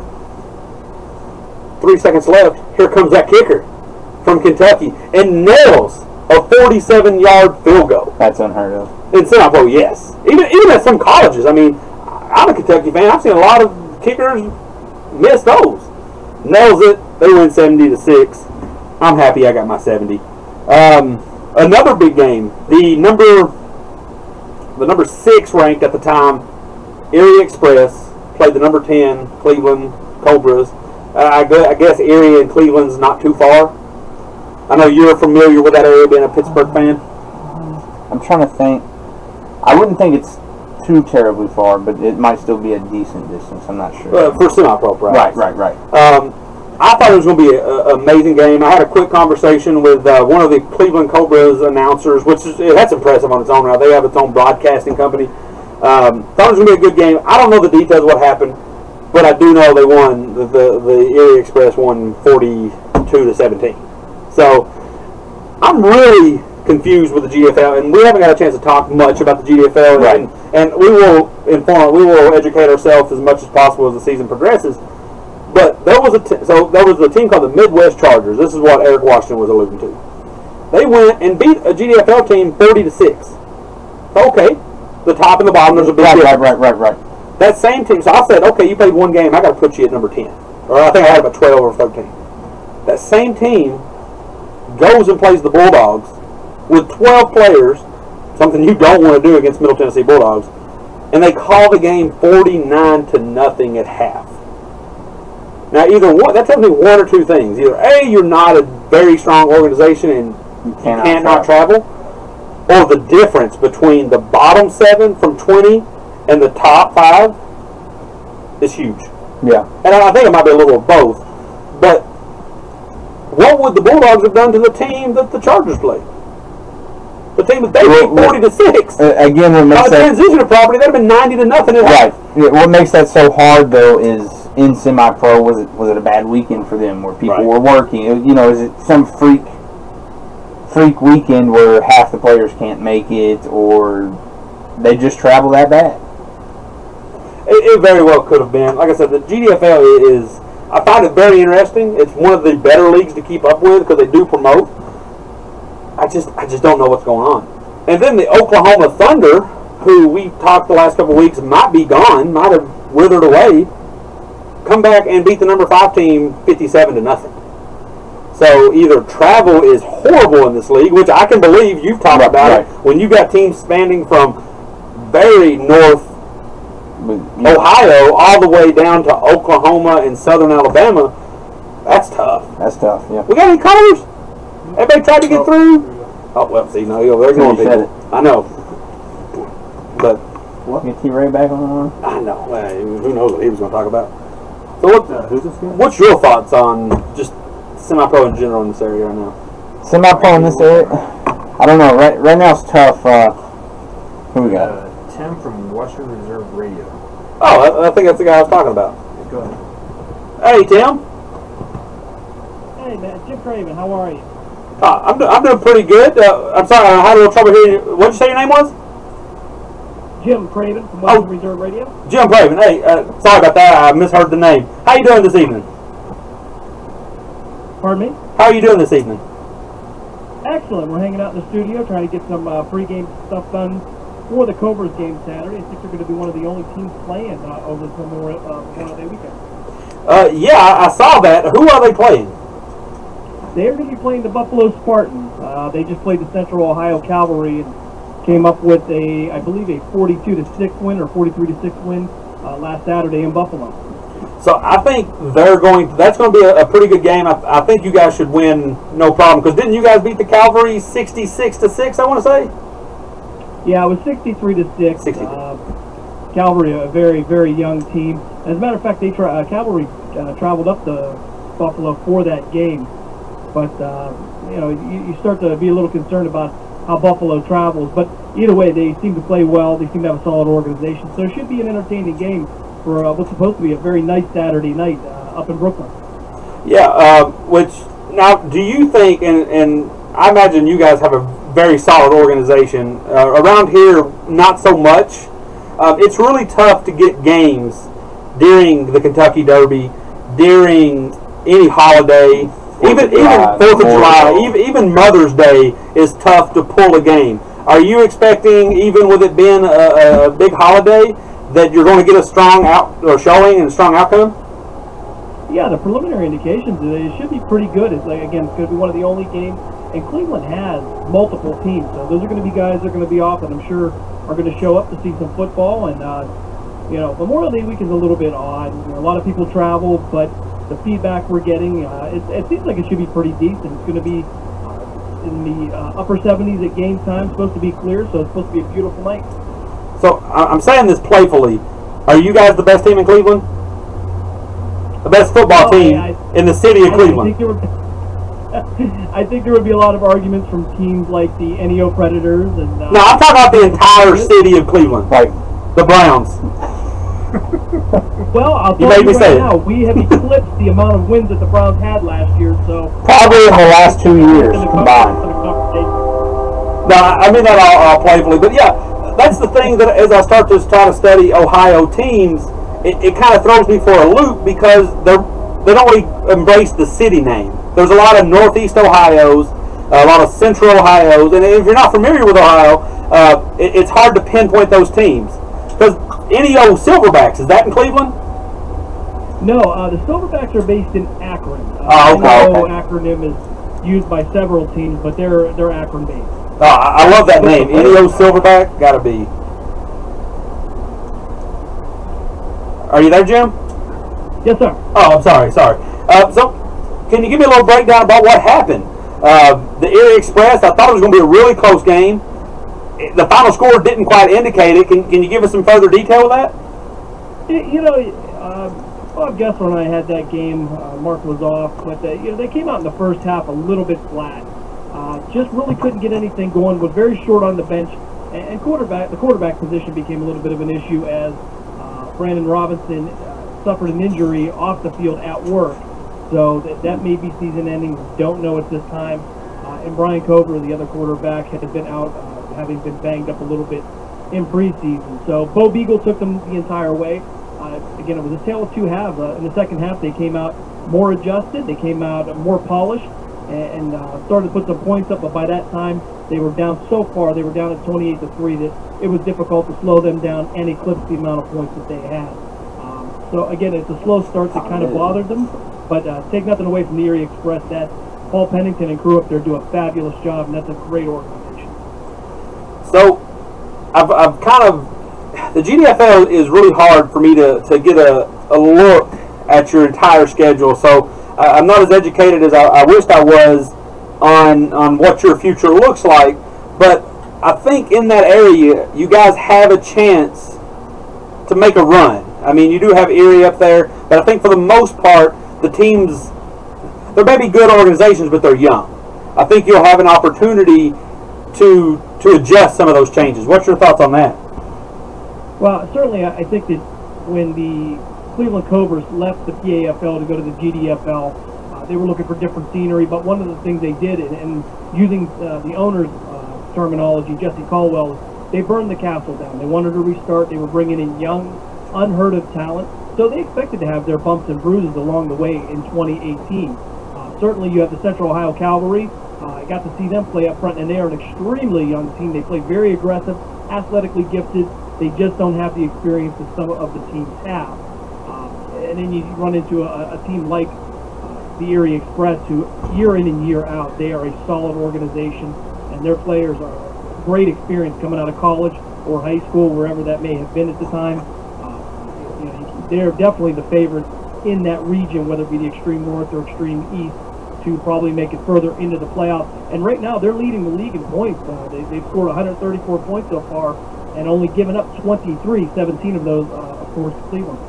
3 seconds left. Here comes that kicker from Kentucky and nails a 47-yard field goal. That's unheard of. In semi-pro, yes. Even at some colleges. I mean, I'm a Kentucky fan. I've seen a lot of kickers miss those. Nails it. They win 70-6. I'm happy I got my 70. Another big game. The number 6 ranked at the time, Erie Express, played the number 10 Cleveland Cobras. I guess Erie and Cleveland's not too far. I know you're familiar with that area, being a Pittsburgh fan. I'm trying to think. I wouldn't think it's too terribly far, but it might still be a decent distance. I'm not sure. For semi-pro practice. Right. I thought it was going to be an amazing game. I had a quick conversation with one of the Cleveland Cobras announcers, that's impressive on its own. Now they have its own broadcasting company. Thought it was going to be a good game. I don't know the details of what happened, but I do know they won. The Erie Express won 42-17. So I'm really confused with the GFL, and we haven't got a chance to talk much about the GFL, right. and we will educate ourselves as much as possible as the season progresses. But there was a team called the Midwest Chargers. This is what Eric Washington was alluding to. They went and beat a GFL team 40-6. Okay, the top and the bottom, there's a big difference. Right. That same team. So I said, okay, you played one game. I got to put you at number 10, or I think I had about 12 or 13. That same team goes and plays the Bulldogs with 12 players, something you don't want to do against Middle Tennessee Bulldogs, and they call the game 49-0 at half. Now, that tells me one or two things. Either A, you're not a very strong organization and you cannot travel, or the difference between the bottom 7 from 20 and the top 5 is huge. Yeah. And I think it might be a little of both. But what would the Bulldogs have done to the team that the Chargers played? The team that they beat 40-6. Again, what makes that transition of property, that'd have been 90-0. Right. Yeah, what makes that so hard though is in semi-pro, was it a bad weekend for them where people were working? Is it some freak weekend where half the players can't make it, or they just travel that bad? It very well could have been. Like I said, the GDFL is, I find it very interesting. It's one of the better leagues to keep up with because they do promote. I just don't know what's going on. And then the Oklahoma Thunder, who we talked the last couple of weeks might be gone, might have withered away, come back and beat the number 5 team 57-0. So either travel is horrible in this league, which I can believe. You've talked about it. When you got teams spanning from very north Ohio all the way down to Oklahoma and southern Alabama, that's tough. That's tough, yeah. We got any callers? Everybody tried to get through? Oh, well, see, no, they're going people. I know. But get T-Ray back on the line? I know. Who knows what he was going to talk about. So what's your thoughts on just semi-pro in general in this area right now? Semi-pro in this area? I don't know. Right now it's tough. Who we got? Tim from Western Reserve Radio. Oh, I think that's the guy I was talking about. Go ahead. Hey, Tim. Hey, man. Jim Craven, how are you? I'm doing pretty good. I'm sorry, I had a little trouble hearing you. What did you say your name was? Jim Craven from Western Reserve Radio. Jim Craven. Hey, sorry about that. I misheard the name. How you doing this evening? Pardon me? How are you doing this evening? Excellent. We're hanging out in the studio trying to get some pre-game stuff done for the Cobras game Saturday. I think they're going to be one of the only teams playing over the Memorial Day weekend. Yeah, I saw that. Who are they playing? They're going to be playing the Buffalo Spartans. They just played the Central Ohio Cavalry and came up with I believe a 42-6 win or 43-6 win last Saturday in Buffalo. So I think that's going to be a pretty good game. I think you guys should win no problem, because didn't you guys beat the Cavalry 66-6? I want to say. Yeah, it was 63-6. Cavalry, a very, very young team. As a matter of fact, Cavalry traveled up to Buffalo for that game. But you start to be a little concerned about how Buffalo travels. But either way, they seem to play well. They seem to have a solid organization. So it should be an entertaining game for what's supposed to be a very nice Saturday night up in Brooklyn. Yeah, now, do you think, and I imagine you guys have a very solid organization. Around here, not so much. It's really tough to get games during the Kentucky Derby, during any holiday, even 4th of July, even Mother's Day is tough to pull a game. Are you expecting, even with it being a big holiday, that you're going to get a strong showing and a strong outcome? Yeah, the preliminary indications it should be pretty good. It's it's going to be one of the only games, and Cleveland has multiple teams, so those are going to be guys that are going to be off, and I'm sure are going to show up to see some football. And Memorial Day weekend is a little bit odd. A lot of people travel, but the feedback we're getting, it seems like it should be pretty decent. It's going to be in the upper 70s at game time. It's supposed to be clear, so it's supposed to be a beautiful night. So I'm saying this playfully. Are you guys the best team in Cleveland? The best football team in the city of Cleveland? I think there would be a lot of arguments from teams like the NEO Predators. And no, I'm talking about the entire city of Cleveland, like the Browns. Well, I'll tell you right now, we have eclipsed the amount of wins that the Browns had last year. So probably in the last 2 years combined. No, I mean that all playfully, but yeah, that's the thing that as I start to try to study Ohio teams, it kind of throws me for a loop, because they don't really embrace the city name. There's a lot of Northeast Ohio's, a lot of Central Ohio's, and if you're not familiar with Ohio, it's hard to pinpoint those teams. Because NEO Silverbacks, is that in Cleveland? No, the Silverbacks are based in Akron. NEO acronym is used by several teams, but they're Akron based. I love that name. NEO Silverback, gotta be. Are you there, Jim? Yes, sir. Oh, I'm sorry. So, can you give me a little breakdown about what happened? The Erie Express, I thought it was going to be a really close game. The final score didn't quite indicate it. Can you give us some further detail of that? Bob Gessler and I had that game. Mark was off, but they came out in the first half a little bit flat. Just really couldn't get anything going. Was very short on the bench, and the quarterback position became a little bit of an issue as Brandon Robinson suffered an injury off the field at work. So that may be season-ending. Don't know at this time. And Brian Cover, the other quarterback, had been out, having been banged up a little bit in preseason. So Bo Beagle took them the entire way. Again, it was a tale of two halves. In the second half, they came out more adjusted. They came out more polished and started to put some points up. But by that time, they were down so far. They were down at 28-3 that it was difficult to slow them down and eclipse the amount of points that they had. So again, it's a slow start that kind of bothered them. But take nothing away from the Erie Express. That Paul Pennington and crew up there do a fabulous job, and that's a great organization. So, I've kind of, the GDFL is really hard for me to get a look at your entire schedule. So, I'm not as educated as I wished I was on what your future looks like. But I think in that area, you guys have a chance to make a run. I mean, you do have Erie up there, but I think for the most part, the teams, they're maybe good organizations, but they're young. I think you'll have an opportunity to adjust some of those changes. What's your thoughts on that? Well, certainly I think that when the Cleveland Cobras left the PAFL to go to the GDFL, they were looking for different scenery, but one of the things they did, and using the owner's terminology, Jesse Caldwell, they burned the castle down. They wanted to restart. They were bringing in young, unheard of talent, so they expected to have their bumps and bruises along the way in 2018. Certainly you have the Central Ohio Cavalry. I got to see them play up front, and they are an extremely young team. They play very aggressive, athletically gifted. They just don't have the experience that some of the teams have. And then you run into a team like the Erie Express, who year in and year out, they are a solid organization, and their players are great experience coming out of college or high school, wherever that may have been at the time. They're definitely the favorites in that region, whether it be the extreme north or extreme east, to probably make it further into the playoffs. And right now, they're leading the league in points. They've scored 134 points so far and only given up 23, 17 of those, of course, to Cleveland.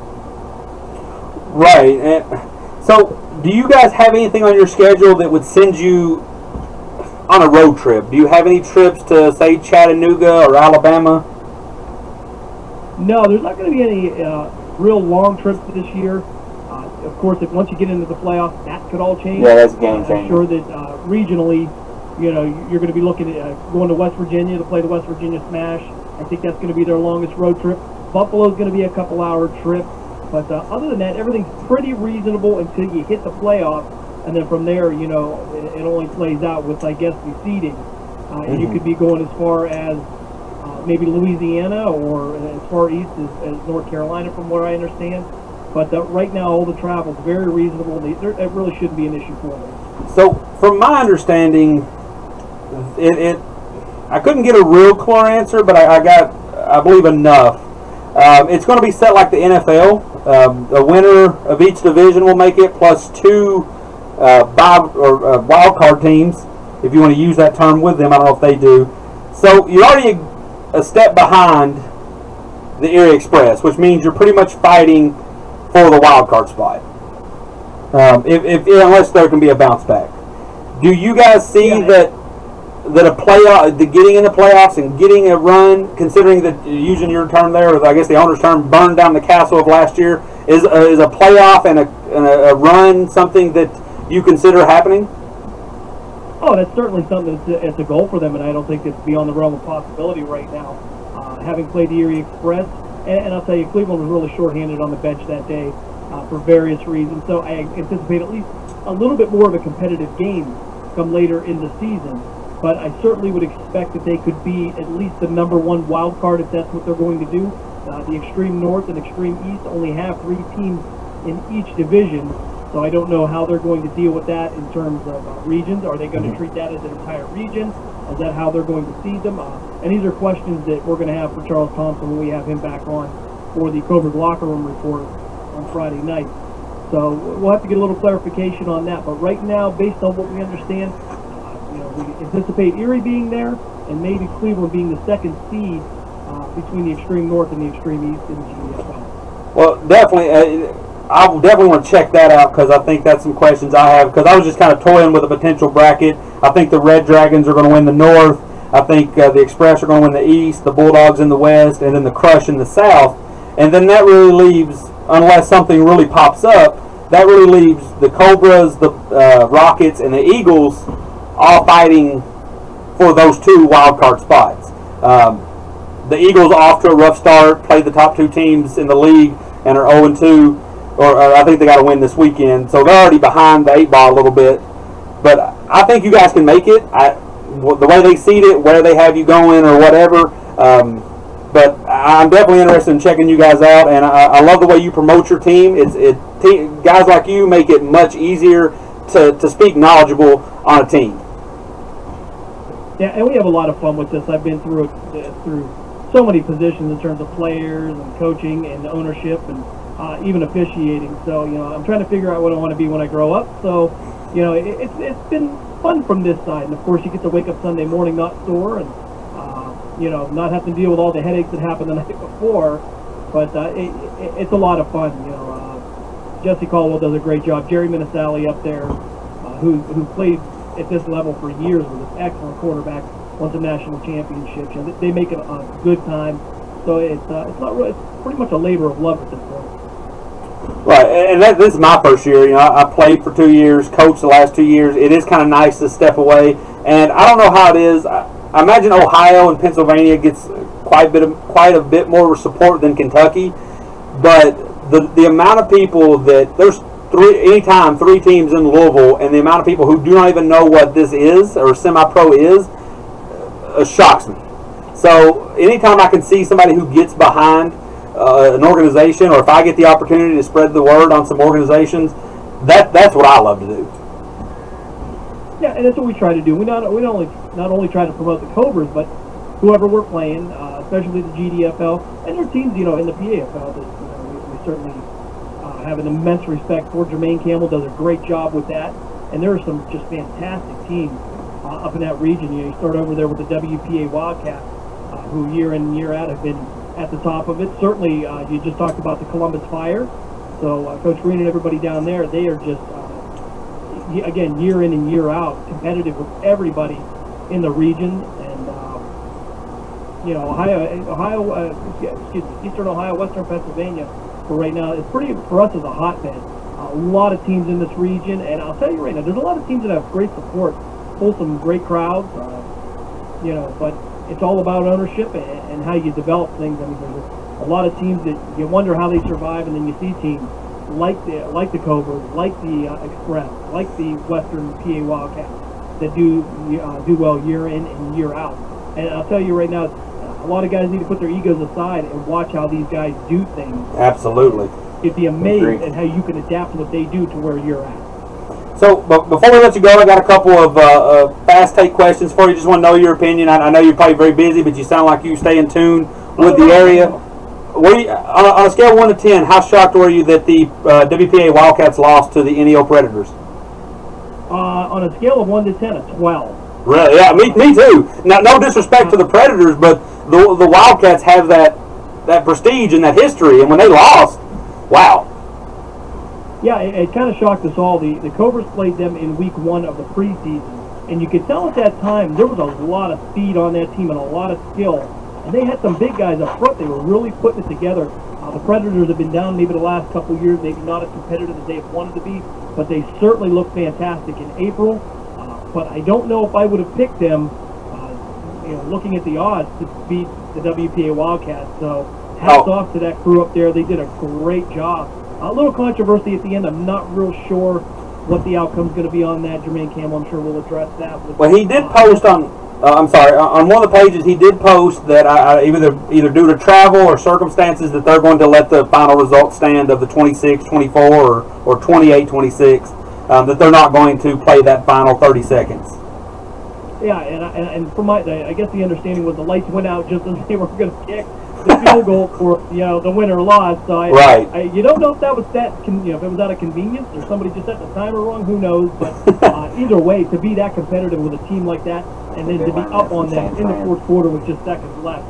Right. And so, do you guys have anything on your schedule that would send you on a road trip? Do you have any trips to, say, Chattanooga or Alabama? No, there's not going to be any real long trips this year. Of course, once you get into the playoffs, that could all change. Yeah, that's game changer. I'm sure that regionally, you're going to be looking at going to West Virginia to play the West Virginia Smash. I think that's going to be their longest road trip. Buffalo's going to be a couple-hour trip. But other than that, everything's pretty reasonable until you hit the playoffs. And then from there, it only plays out with, I guess, the seeding. And you could be going as far as maybe Louisiana or as far east as North Carolina, from what I understand. But right now, all the travel is very reasonable. It really shouldn't be an issue for them. So, from my understanding, I couldn't get a real clear answer, but I got, I believe, enough. It's going to be set like the NFL. The winner of each division will make it, plus two wild card teams, if you want to use that term with them. I don't know if they do. So you're already a step behind the Erie Express, which means you're pretty much fighting for the wild card spot. Unless there can be a bounce back. Do you guys see that a playoff, the getting in the playoffs and getting a run, considering that, using your term there, or I guess the owner's term, burned down the castle of last year, is a playoff and a run something that you consider happening? Oh, that's certainly something that's a goal for them, and I don't think it's beyond the realm of possibility right now. Having played the Erie Express, and I'll tell you, Cleveland was really shorthanded on the bench that day for various reasons, so I anticipate at least a little bit more of a competitive game come later in the season. But I certainly would expect that they could be at least the #1 wild card if that's what they're going to do. The Extreme North and Extreme East only have 3 teams in each division, so I don't know how they're going to deal with that in terms of regions. Are they going to treat that as an entire region? Is that how they're going to seed them? And these are questions that we're going to have for Charles Thompson when we have him back on for the Cobra's Locker Room Report on Friday night. So we'll have to get a little clarification on that. But right now, based on what we understand, we anticipate Erie being there, and maybe Cleveland being the second seed between the Extreme North and the Extreme East in the GDFL. Well, definitely, I will definitely want to check that out, because I think that's some questions I have, because I was just kind of toying with a potential bracket. I think the Red Dragons are going to win the North. I think the Express are going to win the East, the Bulldogs in the West, and then the Crush in the South. And then that really leaves, unless something really pops up, that really leaves the Cobras, the Rockets, and the Eagles all fighting for those 2 wild card spots. The Eagles off to a rough start, played the top 2 teams in the league, and are 0-2, or I think they got to win this weekend. So they're already behind the 8 ball a little bit. But I think you guys can make it. The way they seed it, where they have you going, or whatever. But I'm definitely interested in checking you guys out, and I love the way you promote your team. Guys like you make it much easier to speak knowledgeable on a team. Yeah, and we have a lot of fun with this. I've been through so many positions in terms of players and coaching and ownership and even officiating. So, I'm trying to figure out what I want to be when I grow up. So, it's been fun from this side. And, of course, you get to wake up Sunday morning not sore and, not have to deal with all the headaches that happened the night before. But it's a lot of fun. Jesse Caldwell does a great job. Jerry Minnesali up there, who played at this level for years, was an excellent quarterback, won some national championships. They make it a good time. So it's not really, it's pretty much a labor of love at this point. Right, and this is my first year. I played for 2 years, coached the last 2 years. It is kind of nice to step away, and I don't know how it is. I imagine Ohio and Pennsylvania gets quite a bit more support than Kentucky, but the amount of people that there's three teams in Louisville, and the amount of people who do not even know what this is or semi-pro is shocks me. So anytime I can see somebody who gets behind an organization, or if I get the opportunity to spread the word on some organizations, that's what I love to do. Yeah, and that's what we try to do. We not only try to promote the Cobras, but whoever we're playing, especially the GDFL, and there's teams, in the PAFL that we certainly have an immense respect for. Jermaine Campbell does a great job with that, and there are some just fantastic teams up in that region. You start over there with the WPA Wildcats, who year in and year out have been at the top of it. Certainly, you just talked about the Columbus Fire. So Coach Green and everybody down there, they are just, again, year in and year out, competitive with everybody in the region. And, Eastern Ohio, Western Pennsylvania, for right now, it's pretty, for us, as a hotbed. A lot of teams in this region, and I'll tell you right now, there's a lot of teams that have great support, pull some great crowds, but it's all about ownership and how you develop things. I mean, there's a lot of teams that you wonder how they survive, and then you see teams like the Cobras, like the Express, like the Western PA Wildcats that do well year in and year out. And I'll tell you right now, a lot of guys need to put their egos aside and watch how these guys do things. Absolutely. You'd be amazed at how you can adapt what they do to where you're at. So, but before we let you go, I got a couple of fast take questions for you. Just want to know your opinion. I know you're probably very busy, but you sound like you stay in tune with the area. Were you, on a scale of 1 to 10, how shocked were you that the WPA Wildcats lost to the NEO Predators? On a scale of 1 to 10, a 12. Really? Yeah, me too. Now, no disrespect to the Predators, but the Wildcats have that prestige and that history, and when they lost, wow. Yeah, it kind of shocked us all. The Cobras played them in week 1 of the preseason, and you could tell at that time there was a lot of speed on that team and a lot of skill. And they had some big guys up front. They were really putting it together. The Predators have been down maybe the last couple of years, maybe not as competitive as they've wanted to be, but they certainly look fantastic in April. But I don't know if I would have picked them, looking at the odds, to beat the WPA Wildcats. So hats off to that crew up there. They did a great job. A little controversy at the end. I'm not real sure what the outcome's going to be on that. Jermaine Campbell, I'm sure, will address that. Well, he did post on one of the pages, he did post that either due to travel or circumstances that they're going to let the final result stand of the 26-24 or 28-26, that they're not going to play that final 30 seconds. Yeah, and from I guess the understanding was the lights went out just as they were going to kick the field goal for the winner or loss. So you don't know if that was if it was out of convenience or somebody just set the timer wrong. Who knows? But either way, to be that competitive with a team like that, and then to be up on them in the fourth quarter with just seconds left,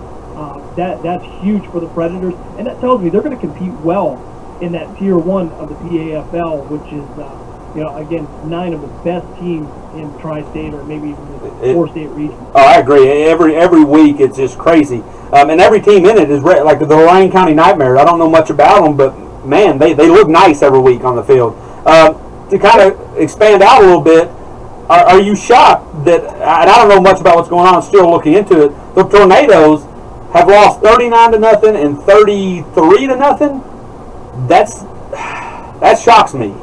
that's huge for the Predators, and that tells me they're going to compete well in that Tier 1 of the PAFL, which is again 9 of the best teams in tri-state or maybe even the 4-state region. Oh, I agree. Every week it's just crazy. And every team in it is like the Lorain County Nightmares. I don't know much about them, but man, they look nice every week on the field. To kind of expand out a little bit, are you shocked that, and I don't know much about what's going on, I'm still looking into it, the Tornadoes have lost 39-0 and 33-0? That shocks me.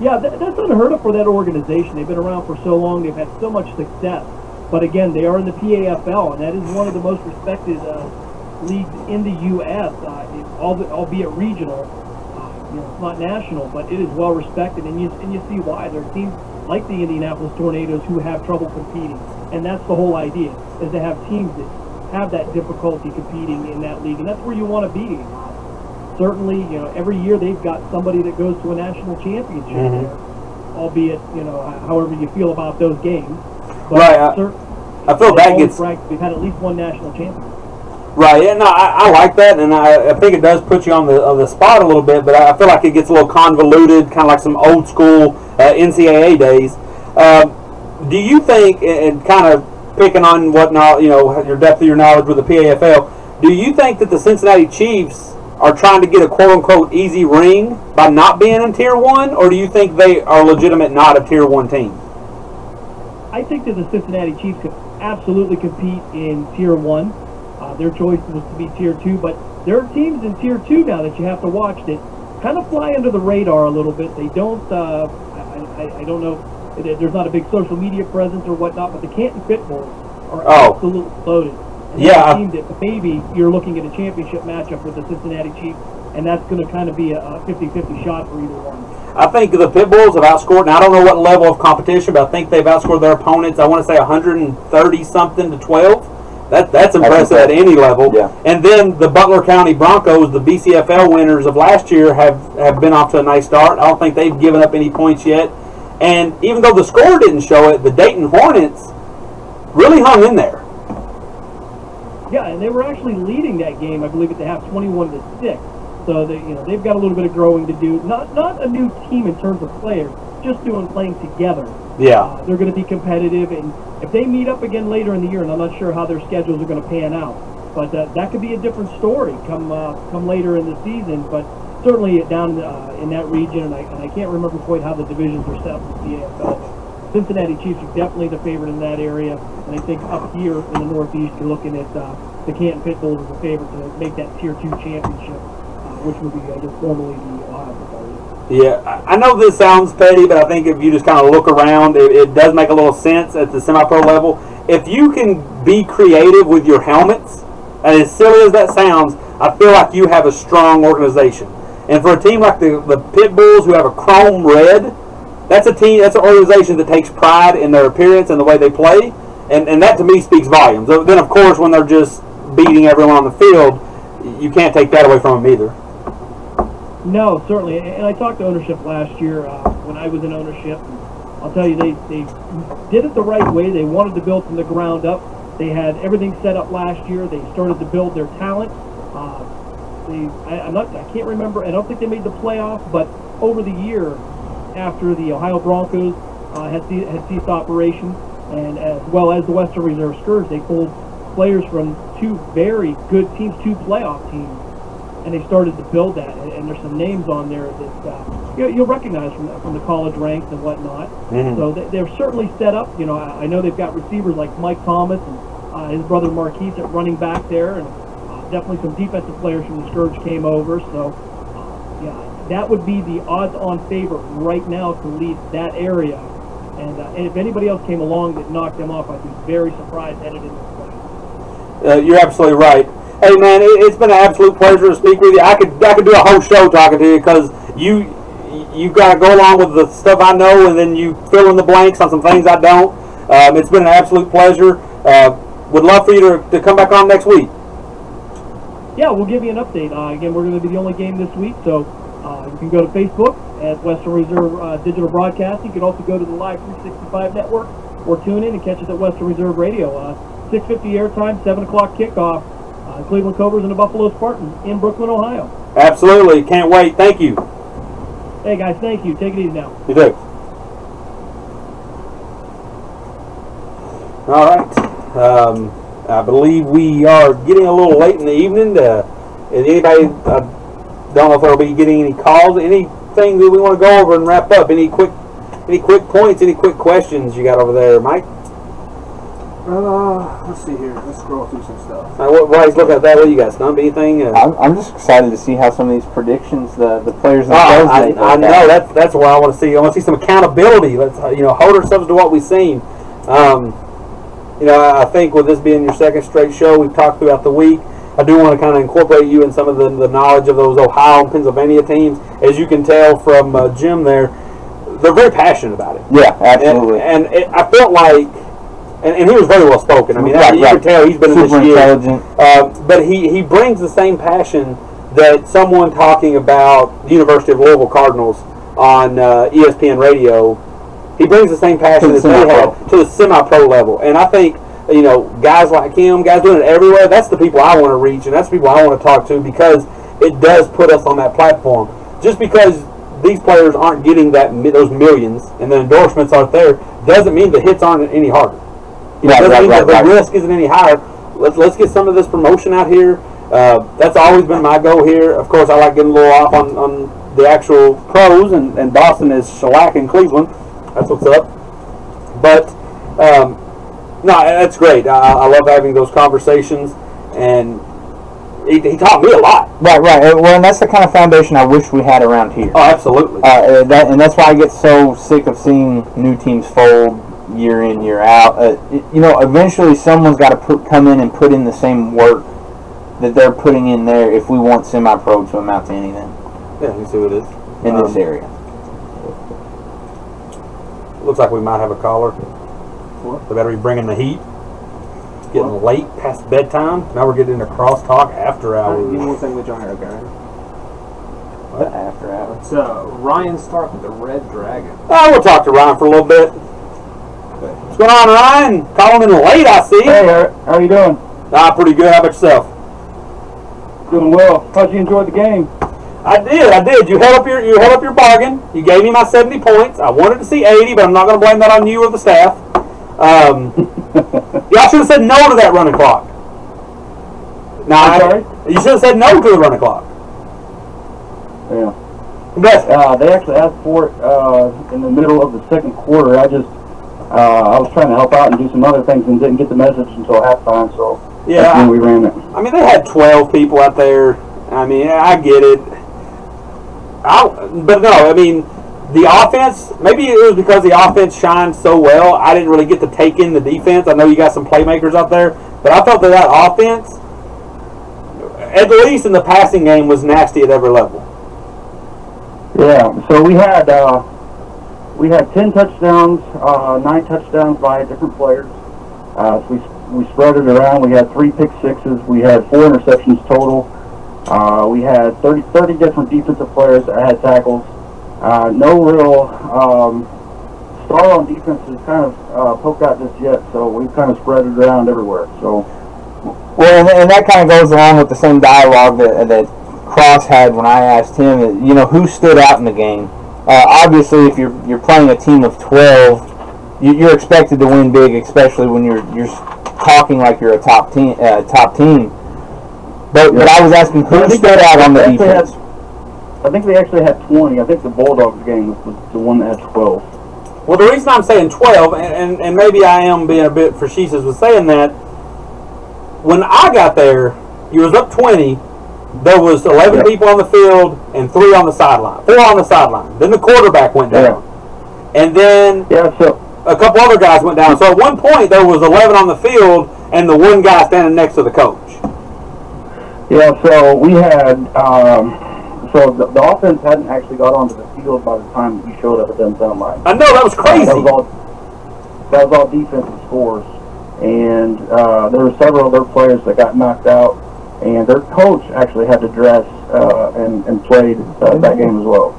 Yeah, that's unheard of for that organization. They've been around for so long. They've had so much success. But again, they are in the PAFL, and that is one of the most respected leagues in the U.S., albeit regional. it's not national, but it is well respected, and you see why. There are teams like the Indianapolis Tornadoes who have trouble competing, and that's the whole idea, is to have teams that have that difficulty competing in that league, and that's where you want to be. Certainly, every year they've got somebody that goes to a national championship there, albeit, however you feel about those games. But right. I feel that gets. We've had at least one national champion. Right. Yeah. No, I like that, and I think it does put you on the spot a little bit. But I feel like it gets a little convoluted, kind of like some old school NCAA days. Do you think, and kind of picking on your depth of your knowledge with the PAFL, do you think that the Cincinnati Chiefs are trying to get a quote-unquote easy ring by not being in Tier 1, or do you think they are legitimate not a Tier 1 team? I think that the Cincinnati Chiefs could absolutely compete in Tier 1. Their choice was to be Tier 2, but there are teams in Tier 2 now that you have to watch that kind of fly under the radar a little bit. They don't, I don't know, there's not a big social media presence or whatnot, but the Canton Pitbulls are absolutely loaded. And yeah. It seems that maybe you're looking at a championship matchup with the Cincinnati Chiefs, and that's going to kind of be a 50-50 shot for either one. I think the Pitbulls have outscored, and I don't know what level of competition, but I think they've outscored their opponents, I want to say 130-something to 12. That's impressive at any level. Yeah. And then the Butler County Broncos, the BCFL winners of last year, have been off to a nice start. I don't think they've given up any points yet. And even though the score didn't show it, the Dayton Hornets really hung in there. Yeah, and they were actually leading that game, I believe, at the half, 21-6. So they've got a little bit of growing to do. Not a new team in terms of players, just playing together. Yeah. They're going to be competitive, and if they meet up again later in the year, and I'm not sure how their schedules are going to pan out, but that could be a different story come later in the season. But certainly down in that region, and I can't remember quite how the divisions are set up in the CAFL. Cincinnati Chiefs are definitely the favorite in that area, and I think up here in the Northeast, you're looking at the Canton Pitbulls as a favorite to make that Tier 2 championship, which would be formerly the Ohio Football League. Yeah, I know this sounds petty, but I think if you just kind of look around, it does make a little sense at the semi-pro level. If you can be creative with your helmets, and as silly as that sounds, I feel like you have a strong organization. And for a team like the Pitbulls, who have a chrome red, that's an organization that takes pride in their appearance and the way they play, and that to me speaks volumes. Then, of course, when they're just beating everyone on the field, you can't take that away from them either. No, certainly. And I talked to ownership last year when I was in ownership. And I'll tell you, they did it the right way. They wanted to build from the ground up. They had everything set up last year. They started to build their talent. I can't remember. I don't think they made the playoffs, but over the year, after the Ohio Broncos had ceased operation, and as well as the Western Reserve Scourge, they pulled players from two very good teams, two playoff teams, and they started to build that. And there's some names on there that you'll recognize from the college ranks and whatnot. Mm-hmm. So they're certainly set up. I know they've got receivers like Mike Thomas and his brother Marquise at running back there, and definitely some defensive players from the Scourge came over. So that would be the odds-on favorite right now to lead that area. And if anybody else came along that knocked them off, I'd be very surprised headed into the play. You're absolutely right. Hey man, it's been an absolute pleasure to speak with you. I could do a whole show talking to you, because you got to go along with the stuff I know, and then you fill in the blanks on some things I don't. It's been an absolute pleasure. Would love for you to come back on next week. Yeah, we'll give you an update. Again, we're going to be the only game this week, so you can go to Facebook at Western Reserve Digital Broadcasting. You can also go to the Live 365 network or tune in and catch us at Western Reserve Radio. 6:50 airtime, 7 o'clock kickoff. Cleveland Cobras and the Buffalo Spartans in Brooklyn, Ohio. Absolutely. Can't wait. Thank you. Hey, guys. Thank you. Take it easy now. You too. All right. I believe we are getting a little late in the evening. Anybody, I don't know if there'll be getting any calls, anything that we want to go over and wrap up. Any quick points, any quick questions you got over there, Mike? Let's see here. Let's scroll through some stuff. While he's looking at that, what do you got, Stump? Anything? I'm just excited to see how some of these predictions, the players themselves I know that's what I want to see. I want to see some accountability. Let's hold ourselves to what we've seen. I think with this being your second straight show, we've talked throughout the week. I do want to kind of incorporate you in some of the knowledge of those Ohio and Pennsylvania teams. As you can tell from Jim there, they're very passionate about it. Yeah, absolutely. And I felt like, and he was very well spoken. I mean, you can tell he's been in this year. Intelligent. But he brings the same passion that someone talking about the University of Louisville Cardinals on ESPN radio, he brings the same passion that they have to the semi-pro level. And I think, guys like him, guys doing it everywhere, that's the people I want to reach, and that's the people I want to talk to, because it does put us on that platform. Just because these players aren't getting those millions and the endorsements aren't there, doesn't mean the hits aren't any harder. Doesn't mean that the risk isn't any higher. Let's get some of this promotion out here. That's always been my goal here. Of course, I like getting a little off on the actual pros, and Boston is shellacking Cleveland. That's what's up. But no, that's great. I love having those conversations, and he taught me a lot. Right. Well, and that's the kind of foundation I wish we had around here. Oh, absolutely. And that's why I get so sick of seeing new teams fold year in, year out. Eventually someone's got to come in and put in the same work that they're putting in there if we want semi-pro to amount to anything. Yeah, you see what it is in this area. Looks like we might have a caller. They better be bringing the heat. It's getting late, past bedtime. Now we're getting into CrossTalk after hours. Give me one thing with John here, okay? What? After hours. It's Ryan Stark with the Red Dragon. Oh, we'll talk to Ryan for a little bit. What's going on, Ryan? Calling in late, I see. Hey, how you doing? Pretty good. How about yourself? Doing well. How'd you enjoy the game? I did. You held up your bargain. You gave me my 70 points. I wanted to see 80, but I'm not going to blame that on you or the staff. Y'all should have said no to that running clock. Sorry? You should have said no to the running clock. Yeah. But, they actually asked for it in the middle of the second quarter. I was trying to help out and do some other things and didn't get the message until halftime, so that's when we ran it. I mean, they had 12 people out there. I mean, I get it. But no, I mean, the offense, maybe it was because the offense shined so well, I didn't really get to take in the defense. I know you got some playmakers out there, but I felt that offense, at least in the passing game, was nasty at every level. Yeah, so we had 10 touchdowns, 9 touchdowns by different players. We spread it around. We had 3 pick sixes. We had 4 interceptions total. We had 30 different defensive players that had tackles. No real star on defense has kind of poked out just yet, so we've kind of spread it around everywhere. So, well, and that kind of goes along with the same dialogue that Cross had when I asked him, who stood out in the game. Obviously, if you're playing a team of 12, you're expected to win big, especially when you're talking like you're a top team. But I was asking who stood out on the defense. I think they actually had 20. I think the Bulldogs game was the one that had 12. Well, the reason I'm saying 12, and maybe I am being a bit facetious with saying that, when I got there, you was up 20. There was 11 people on the field and 3 on the sideline. 4 on the sideline. Then the quarterback went down. And then a couple other guys went down. So at one point, there was 11 on the field and the one guy standing next to the coach. Yeah, so we had, so the offense hadn't actually got onto the field by the time we showed up at them sound like. I know, that was crazy. That was all defensive scores. And there were several other players that got knocked out. And their coach actually had to dress and played that game as well.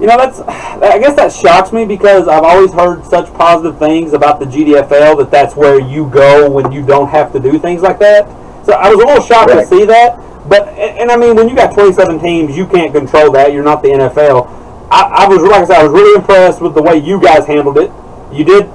I guess that shocks me because I've always heard such positive things about the GDFL that's where you go when you don't have to do things like that. So I was a little shocked to see that. But, and I mean, when you got 27 teams, you can't control that. You're not the NFL. I was really impressed with the way you guys handled it. You did,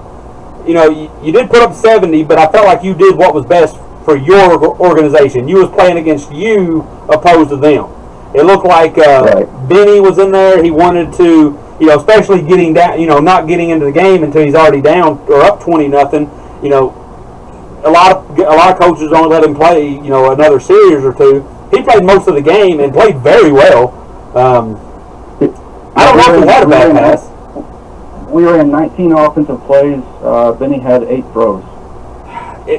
you did put up 70, but I felt like you did what was best for your organization. You was playing against you opposed to them. It looked like Benny was in there. He wanted to, especially getting down, not getting into the game until he's already down or up 20-0. A lot of coaches only let him play, another series or two. He played most of the game and played very well. I don't know if he had a bad pass. We were in 19 offensive plays. Benny had 8 throws.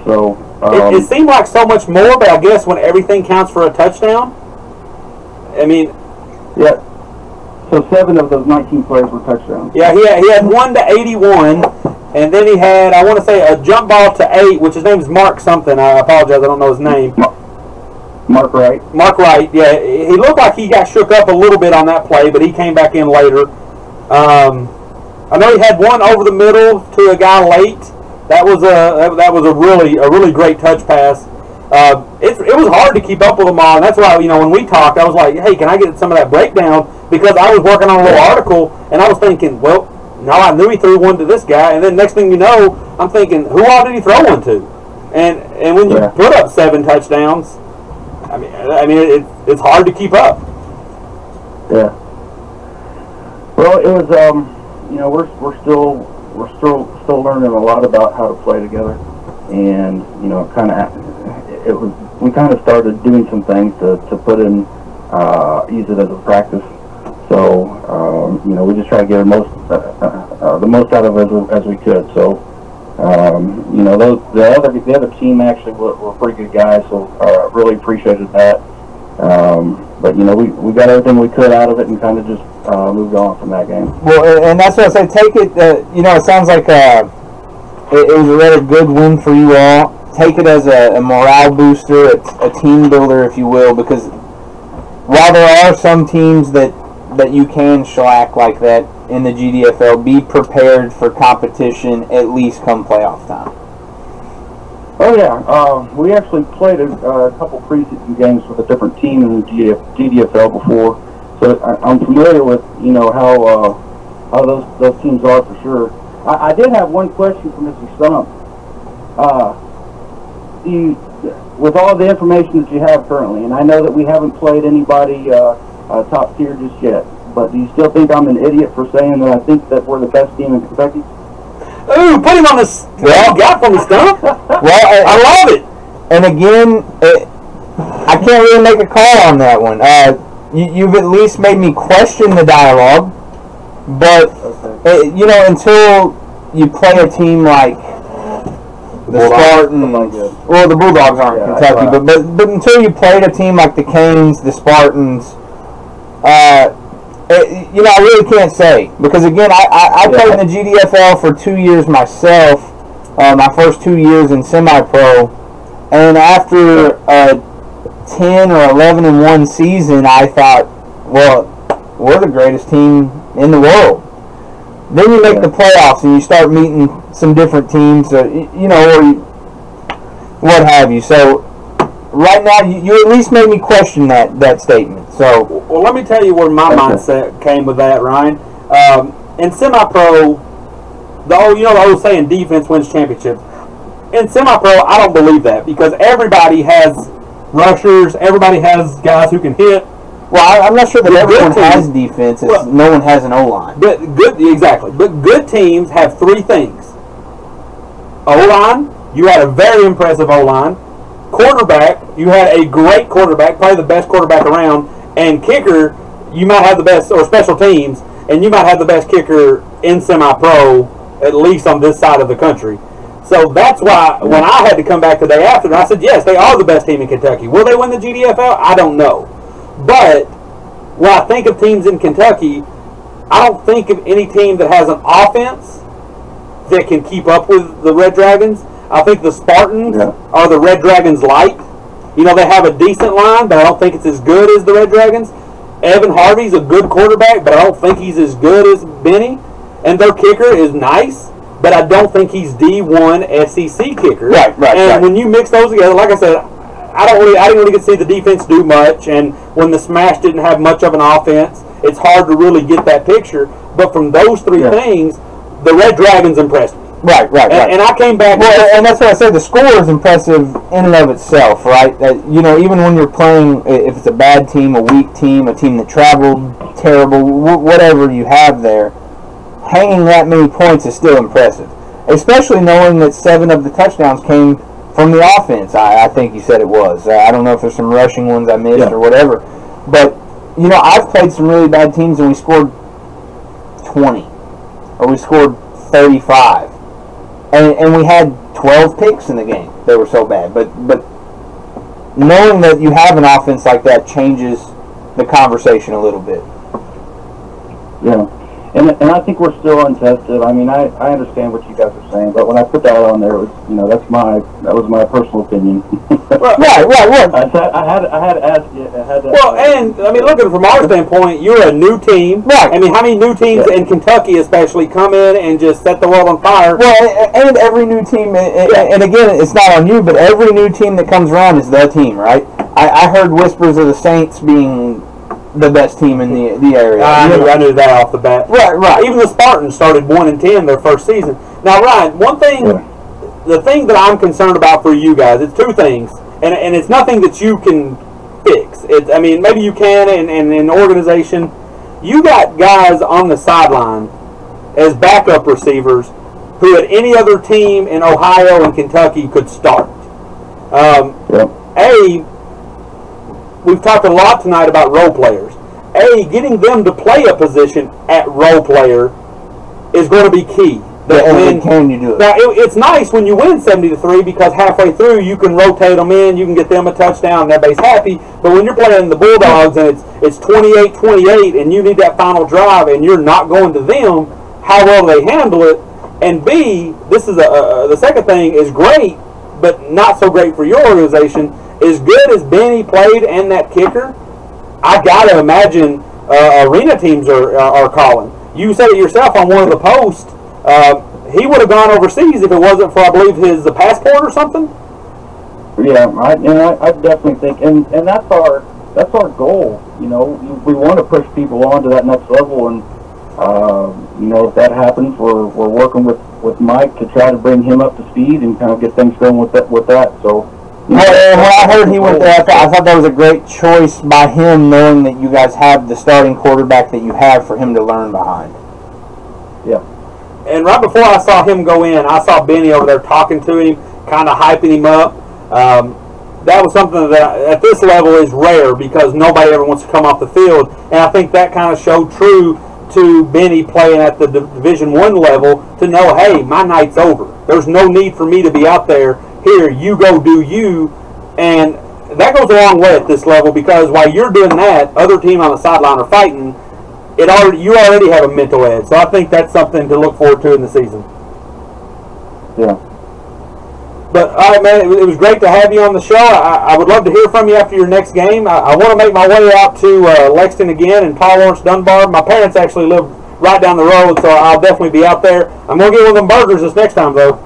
So It seemed like so much more, but I guess when everything counts for a touchdown, I mean... Yeah. So 7 of those 19 plays were touchdowns. Yeah, he had 1 to 81, and then he had, I want to say, a jump ball to 8, which his name is Mark something. I apologize, I don't know his name. Mark Wright. Mark Wright, yeah. He looked like he got shook up a little bit on that play, but he came back in later. I know he had one over the middle to a guy late. That was a really great touch pass. It was hard to keep up with them all, and that's why, when we talked, I was like, hey, can I get some of that breakdown? Because I was working on a little article, and I was thinking, well, no, I knew he threw one to this guy, and then next thing you know, I'm thinking, who all did he throw one to? And when you put up 7 touchdowns, I mean, it's hard to keep up. Yeah. Well, it was, we're still learning a lot about how to play together, and we kind of started doing some things to put in, use it as a practice. So we just try to get the most out of it as we could. So the other team actually were pretty good guys, so really appreciated that. But we got everything we could out of it and kind of just moved on from that game. Well, and that's what I say. Take it. It sounds like it was a rather good win for you all. Take it as a morale booster, a team builder, if you will, because while there are some teams that you can shellac like that in the GDFL, be prepared for competition at least come playoff time. Oh yeah, we actually played a couple preseason games with a different team in the GDFL before, so I'm familiar with how those teams are for sure. I did have one question for Mr. Stump. With all the information that you have currently, and I know that we haven't played anybody top tier just yet, but do you still think I'm an idiot for saying that I think that we're the best team in Kentucky? Ooh, put him on the got from the stump. Well, I love it. And again, I can't really make a call on that one. You've at least made me question the dialogue, but until you play a team like the Spartans, well, the Bulldogs aren't Kentucky, but until you played a team like the Canes, the Spartans, I really can't say, because again, I played in the GDFL for 2 years myself, my first 2 years in semi-pro, and after a 10 or 11-1 season, I thought, well, we're the greatest team in the world. Then you make the playoffs and you start meeting some different teams, or what have you. So right now, you at least made me question that statement. So, well, let me tell you where my mindset came with that, Ryan. In semi-pro, the old saying, defense wins championships. In semi-pro, I don't believe that, because everybody has rushers, everybody has guys who can hit. Well, I'm not sure that everyone has defense. No one has an O-line. But good teams have 3 things. O-line, you had a very impressive O-line. Quarterback, you had a great quarterback, probably the best quarterback around. And kicker, you might have the best, or special teams, and you might have the best kicker in semi-pro, at least on this side of the country. So that's why when I had to come back the day after, I said, yes, they are the best team in Kentucky. Will they win the GDFL? I don't know. But when I think of teams in Kentucky, I don't think of any team that has an offense that can keep up with the Red Dragons. I think the Spartans are the Red Dragons light. They have a decent line, but I don't think it's as good as the Red Dragons. Evan Harvey's a good quarterback, but I don't think he's as good as Benny. And their kicker is nice, but I don't think he's D1 SEC kicker. Right. And when you mix those together, like I said, I didn't really get to see the defense do much, and when the Smash didn't have much of an offense, it's hard to really get that picture. But from those 3 things, the Red Dragons impressed me. Right. And I came back. Well, and that's what I said. The score is impressive in and of itself, right? Even when you're playing, if it's a bad team, a weak team, a team that traveled terrible, whatever you have there, hanging that many points is still impressive. Especially knowing that 7 of the touchdowns came from the offense. I think you said it was. I don't know if there's some rushing ones I missed or whatever. But, I've played some really bad teams and we scored 20. Or we scored 35. And we had 12 picks in the game. They were so bad. But knowing that you have an offense like that changes the conversation a little bit. Yeah. And I think we're still untested. I mean, I understand what you guys are saying, but when I put that on there, it was, that was my personal opinion. Right. I had to ask you. Well, and I mean, looking from our standpoint, you're a new team. Right. I mean, how many new teams in Kentucky, especially, come in and just set the world on fire? Well, and every new team, and again, it's not on you, but every new team that comes around is the team, right? I heard whispers of the Saints being the best team in the area. I knew that off the bat. Right. Even the Spartans started 1-10 their first season. Now, Ryan, one thing, the thing that I'm concerned about for you guys, it's two things, and it's nothing that you can fix. I mean, maybe you can, and in organization, you got guys on the sideline as backup receivers who at any other team in Ohio and Kentucky could start. We've talked a lot tonight about role players. Getting them to play a position at role player is going to be key. Can you do it? Now, it's nice when you win 70-3 because halfway through you can rotate them in, you can get them a touchdown, and everybody's happy. But when you're playing the Bulldogs and it's 28-28 and you need that final drive and you're not going to them, how well do they handle it? And B, this is the second thing is great, but not so great for your organization. As good as Benny played and that kicker, I gotta imagine arena teams are calling. You said it yourself on one of the posts. He would have gone overseas if it wasn't for, I believe, his passport or something. Yeah, I definitely think, and that's our goal. You know, we want to push people on to that next level, and if that happens, we're working with Mike to try to bring him up to speed and kind of get things going with that. So. When I heard he went there, I thought that was a great choice by him, knowing that you guys have the starting quarterback that you have for him to learn behind. Yeah. And right before I saw him go in, I saw Benny over there talking to him, kind of hyping him up. That was something that at this level is rare because nobody ever wants to come off the field. And I think that kind of showed true to Benny playing at the Division I level to know, hey, my night's over. There's no need for me to be out there. Here, you go do you, and that goes a long way at this level because while you're doing that, other team on the sideline are fighting. You already have a mental edge, so I think that's something to look forward to in the season. Yeah. But all right, man, it was great to have you on the show. I would love to hear from you after your next game. I want to make my way out to Lexington again and Paul Lawrence Dunbar. My parents actually live right down the road, so I'll definitely be out there. I'm gonna get one of them burgers this next time, though.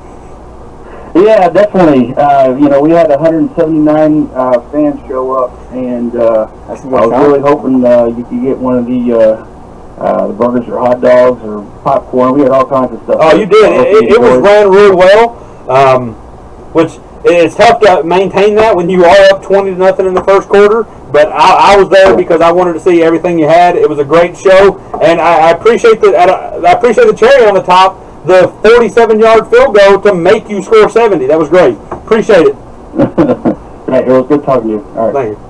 Yeah, definitely. We had 179 fans show up, and I was really hoping you could get one of the burgers or hot dogs or popcorn. We had all kinds of stuff. Oh, you did. It was ran really well, which it's tough to maintain that when you are up 20-0 in the first quarter. But I was there because I wanted to see everything you had. It was a great show, and I appreciate the cherry on the top. The 47-yard field goal to make you score 70. That was great. Appreciate it. Right, it was good talking to you. All right. Thank you.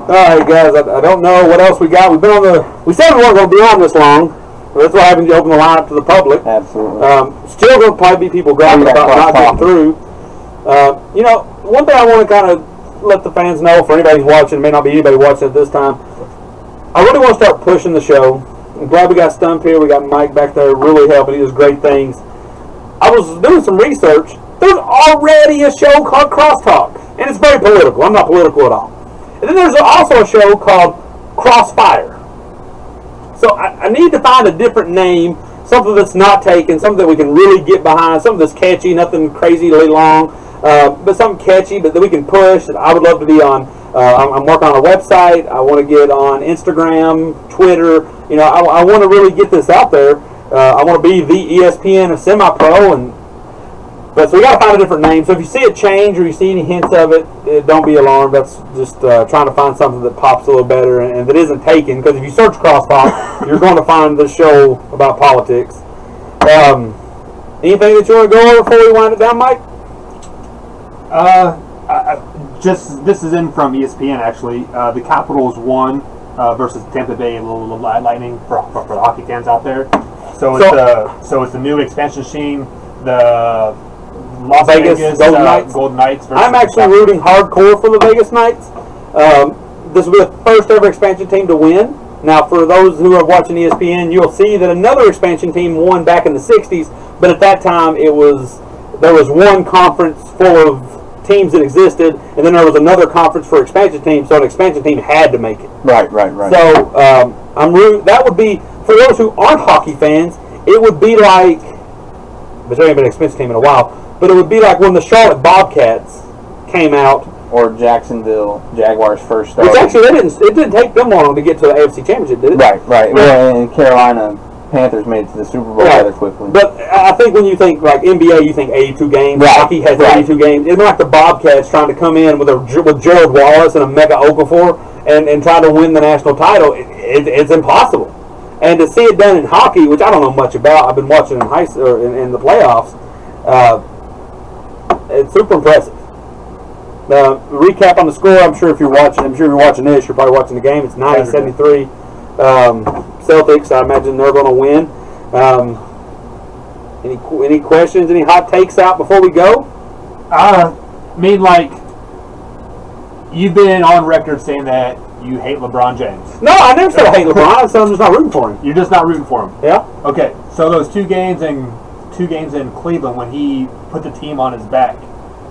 All right, guys. I don't know what else we got. We said we weren't going to be on this long. That's what happens. You open the lineup to the public. Absolutely. Still going to probably be people griping about not getting through. One thing I want to kind of let the fans know, for anybody who's watching, may not be anybody watching at this time, I really want to start pushing the show. I'm glad we got Stump here. We got Mike back there really helping. He does great things. I was doing some research. There's already a show called CrossTalk, and it's very political. I'm not political at all. And then there's also a show called Crossfire. So I need to find a different name, something that's not taken, something that we can really get behind, something that's catchy, nothing crazily long, but something catchy that we can push. I would love to be on. I'm working on a website. I want to get on Instagram, Twitter. I want to really get this out there. I want to be the ESPN of semi-pro, but so we got to find a different name. So if you see it change or you see any hints of it, don't be alarmed. That's just trying to find something that pops a little better and that isn't taken. Because if you search CrossTalk, you're going to find this show about politics. Anything that you want to go over before we wind it down, Mike? This is in from ESPN actually. The Capitals won versus Tampa Bay Lightning for the hockey fans out there. So it's the new expansion machine. the Las Vegas Vegas Golden Knights. Golden Knights versus I'm actually rooting hardcore for the Vegas Knights. This will be the first ever expansion team to win. Now, for those who are watching ESPN, you'll see that another expansion team won back in the 60s, but at that time there was one conference full of teams that existed, and then there was another conference for expansion teams, so an expansion team had to make it. Right. So I'm rooting. That would be, for those who aren't hockey fans, it would be like, but there ain't been an expansion team in a while, but it would be like when the Charlotte Bobcats came out. Or Jacksonville Jaguars first started. Which actually, it didn't take them long to get to the AFC Championship, did it? Right. Well, and Carolina Panthers made it to the Super Bowl rather quickly. But I think when you think like NBA, you think 82 games. Right. Hockey has 82 games. It's like the Bobcats trying to come in with Gerald Wallace and a mega Okafor and try to win the national title. It's impossible. And to see it done in hockey, which I don't know much about, I've been watching in in the playoffs. It's super impressive. Recap on the score. I'm sure if you're watching this, you're probably watching the game. It's 90-73 Celtics. I imagine they're going to win. Any questions? Any hot takes out before we go? I mean, like, you've been on record saying that you hate LeBron James. No, I never said I hate LeBron. I said I'm just not rooting for him. You're just not rooting for him. Yeah. Okay. So those two games in Cleveland when he put the team on his back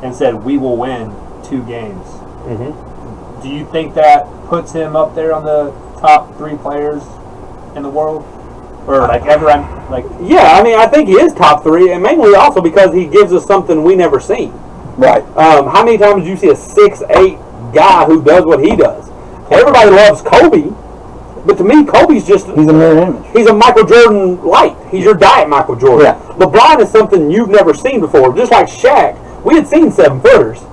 and said we will win 2 games. Mm-hmm. Do you think that puts him up there on the top 3 players in the world, or like ever? Yeah, I mean, I think he is top 3, and mainly also because he gives us something we never seen. Right. How many times do you see a 6'8" guy who does what he does? Everybody loves Kobe, but to me, Kobe's just... He's a mirror image. He's a Michael Jordan light. He's your diet Michael Jordan. Yeah. LeBron is something you've never seen before. Just like Shaq, we had seen 7-footers.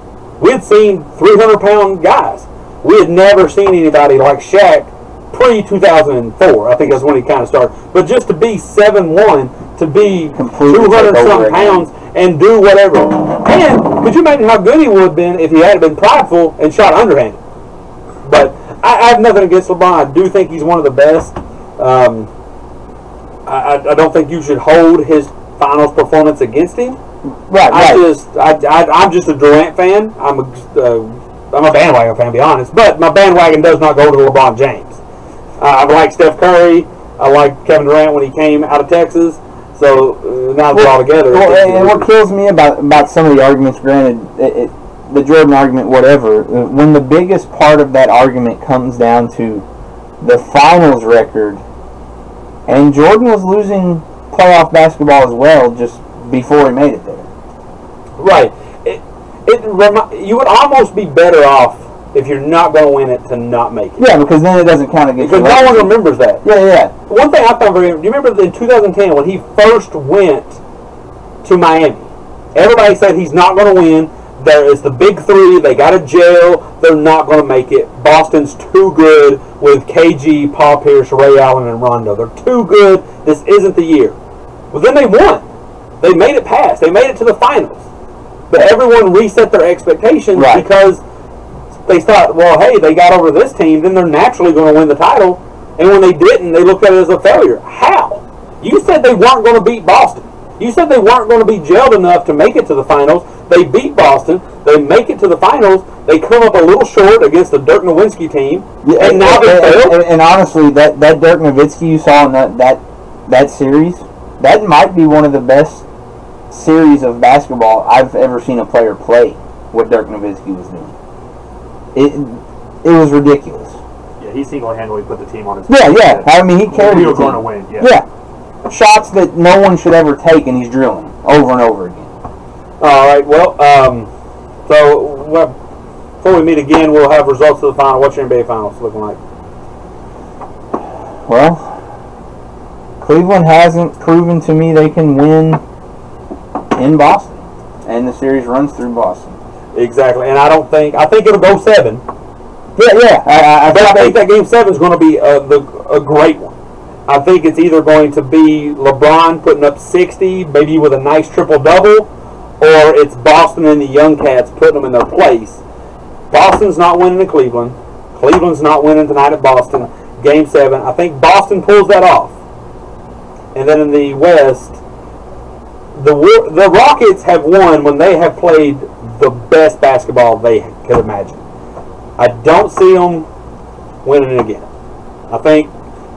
We had seen 300-pound guys. We had never seen anybody like Shaq pre-2004. I think that's when he kind of started. But just to be 7'1", to be 200-something pounds, and do whatever. And could you imagine how good he would have been if he had been prideful and shot underhanded? But I have nothing against LeBron. I do think he's one of the best. I don't think you should hold his finals performance against him. Right. I'm just a Durant fan. I'm a bandwagon fan, to be honest. But my bandwagon does not go to LeBron James. I like Steph Curry. I like Kevin Durant when he came out of Texas. So now they're all together. And what kills me about some of the arguments, granted, the Jordan argument, whatever, when the biggest part of that argument comes down to the finals record, and Jordan was losing playoff basketball as well just before he made it there. Right. You would almost be better off if you're not going to win it to not make it. Yeah, because then it doesn't count against you. Because no one remembers that. Yeah. One thing I found very interesting, do you remember in 2010 when he first went to Miami? Everybody said he's not going to win. There is the big 3. They got a jail. They're not going to make it. Boston's too good with KG, Paul Pierce, Ray Allen, and Rondo. They're too good. This isn't the year. Well, then they won. They made it past. They made it to the finals. But everyone reset their expectations because they thought, well, hey, they got over this team, then they're naturally going to win the title. And when they didn't, they looked at it as a failure. How? You said they weren't going to beat Boston. You said they weren't going to be gelled enough to make it to the finals. They beat Boston. They make it to the finals. They come up a little short against the Dirk Nowitzki team. Yeah, and now they fail. And honestly, that Dirk Nowitzki you saw in that series, that might be one of the best series of basketball I've ever seen a player play. What Dirk Nowitzki was doing, it was ridiculous. Yeah, he single-handedly put the team on his back. Yeah. I mean, he carried We the were team. going to win. Yeah. Shots that no one should ever take, and he's drilling over and over again. All right. Well, before we meet again, we'll have results of the final. What's your NBA finals looking like? Well, Cleveland hasn't proven to me they can win in Boston, and the series runs through Boston. Exactly, and I think it'll go 7. Yeah. I think that game 7 is going to be a great one. I think it's either going to be LeBron putting up 60, maybe with a nice triple-double, or it's Boston and the Young Cats putting them in their place. Boston's not winning in Cleveland. Cleveland's not winning tonight at Boston. Game 7. I think Boston pulls that off. And then in the West, the Rockets have won when they have played the best basketball they could imagine. I don't see them winning it again. I think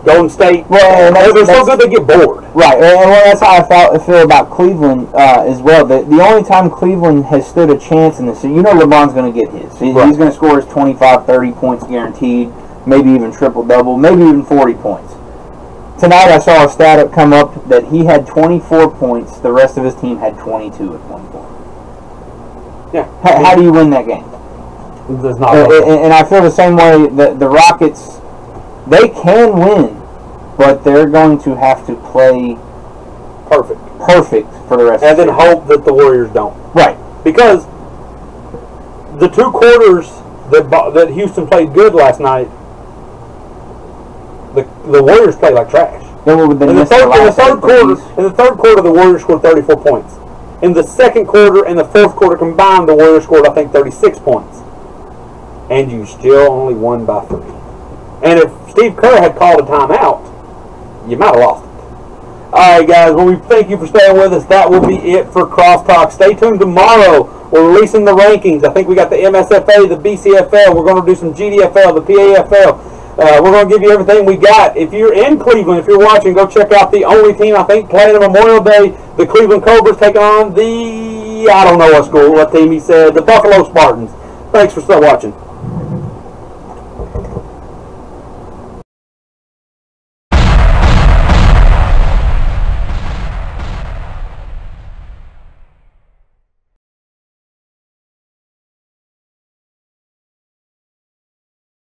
Golden State, they're so good they get bored. Right, and that's how I feel about Cleveland as well. The only time Cleveland has stood a chance in this, LeBron's going to get his. He's going to score his 25, 30 points guaranteed, maybe even triple-double, maybe even 40 points. Tonight I saw a stat come up that he had 24 points, the rest of his team had 22 at one point. Yeah. How do you win that game? And I feel the same way that the Rockets, they can win, but they're going to have to play perfect for the rest of the season. And then hope that the Warriors don't. Right. Because the 2 quarters that Houston played good last night, the Warriors played like trash. In the third quarter, the Warriors scored 34 points. In the second quarter and the fourth quarter combined, the Warriors scored, I think, 36 points. And you still only won by 3. And if Steve Kerr had called a timeout, you might have lost it. Alright, guys, well, we thank you for staying with us. That will be it for CrossTalk. Stay tuned tomorrow. We're releasing the rankings. I think we got the MSFA, the BCFL. We're going to do some GDFL, the PAFL. We're going to give you everything we got. If you're in Cleveland, if you're watching, go check out the only team, I think, playing on Memorial Day. The Cleveland Cobras taking on the, I don't know what school, what team he said, the Buffalo Spartans. Thanks for still watching.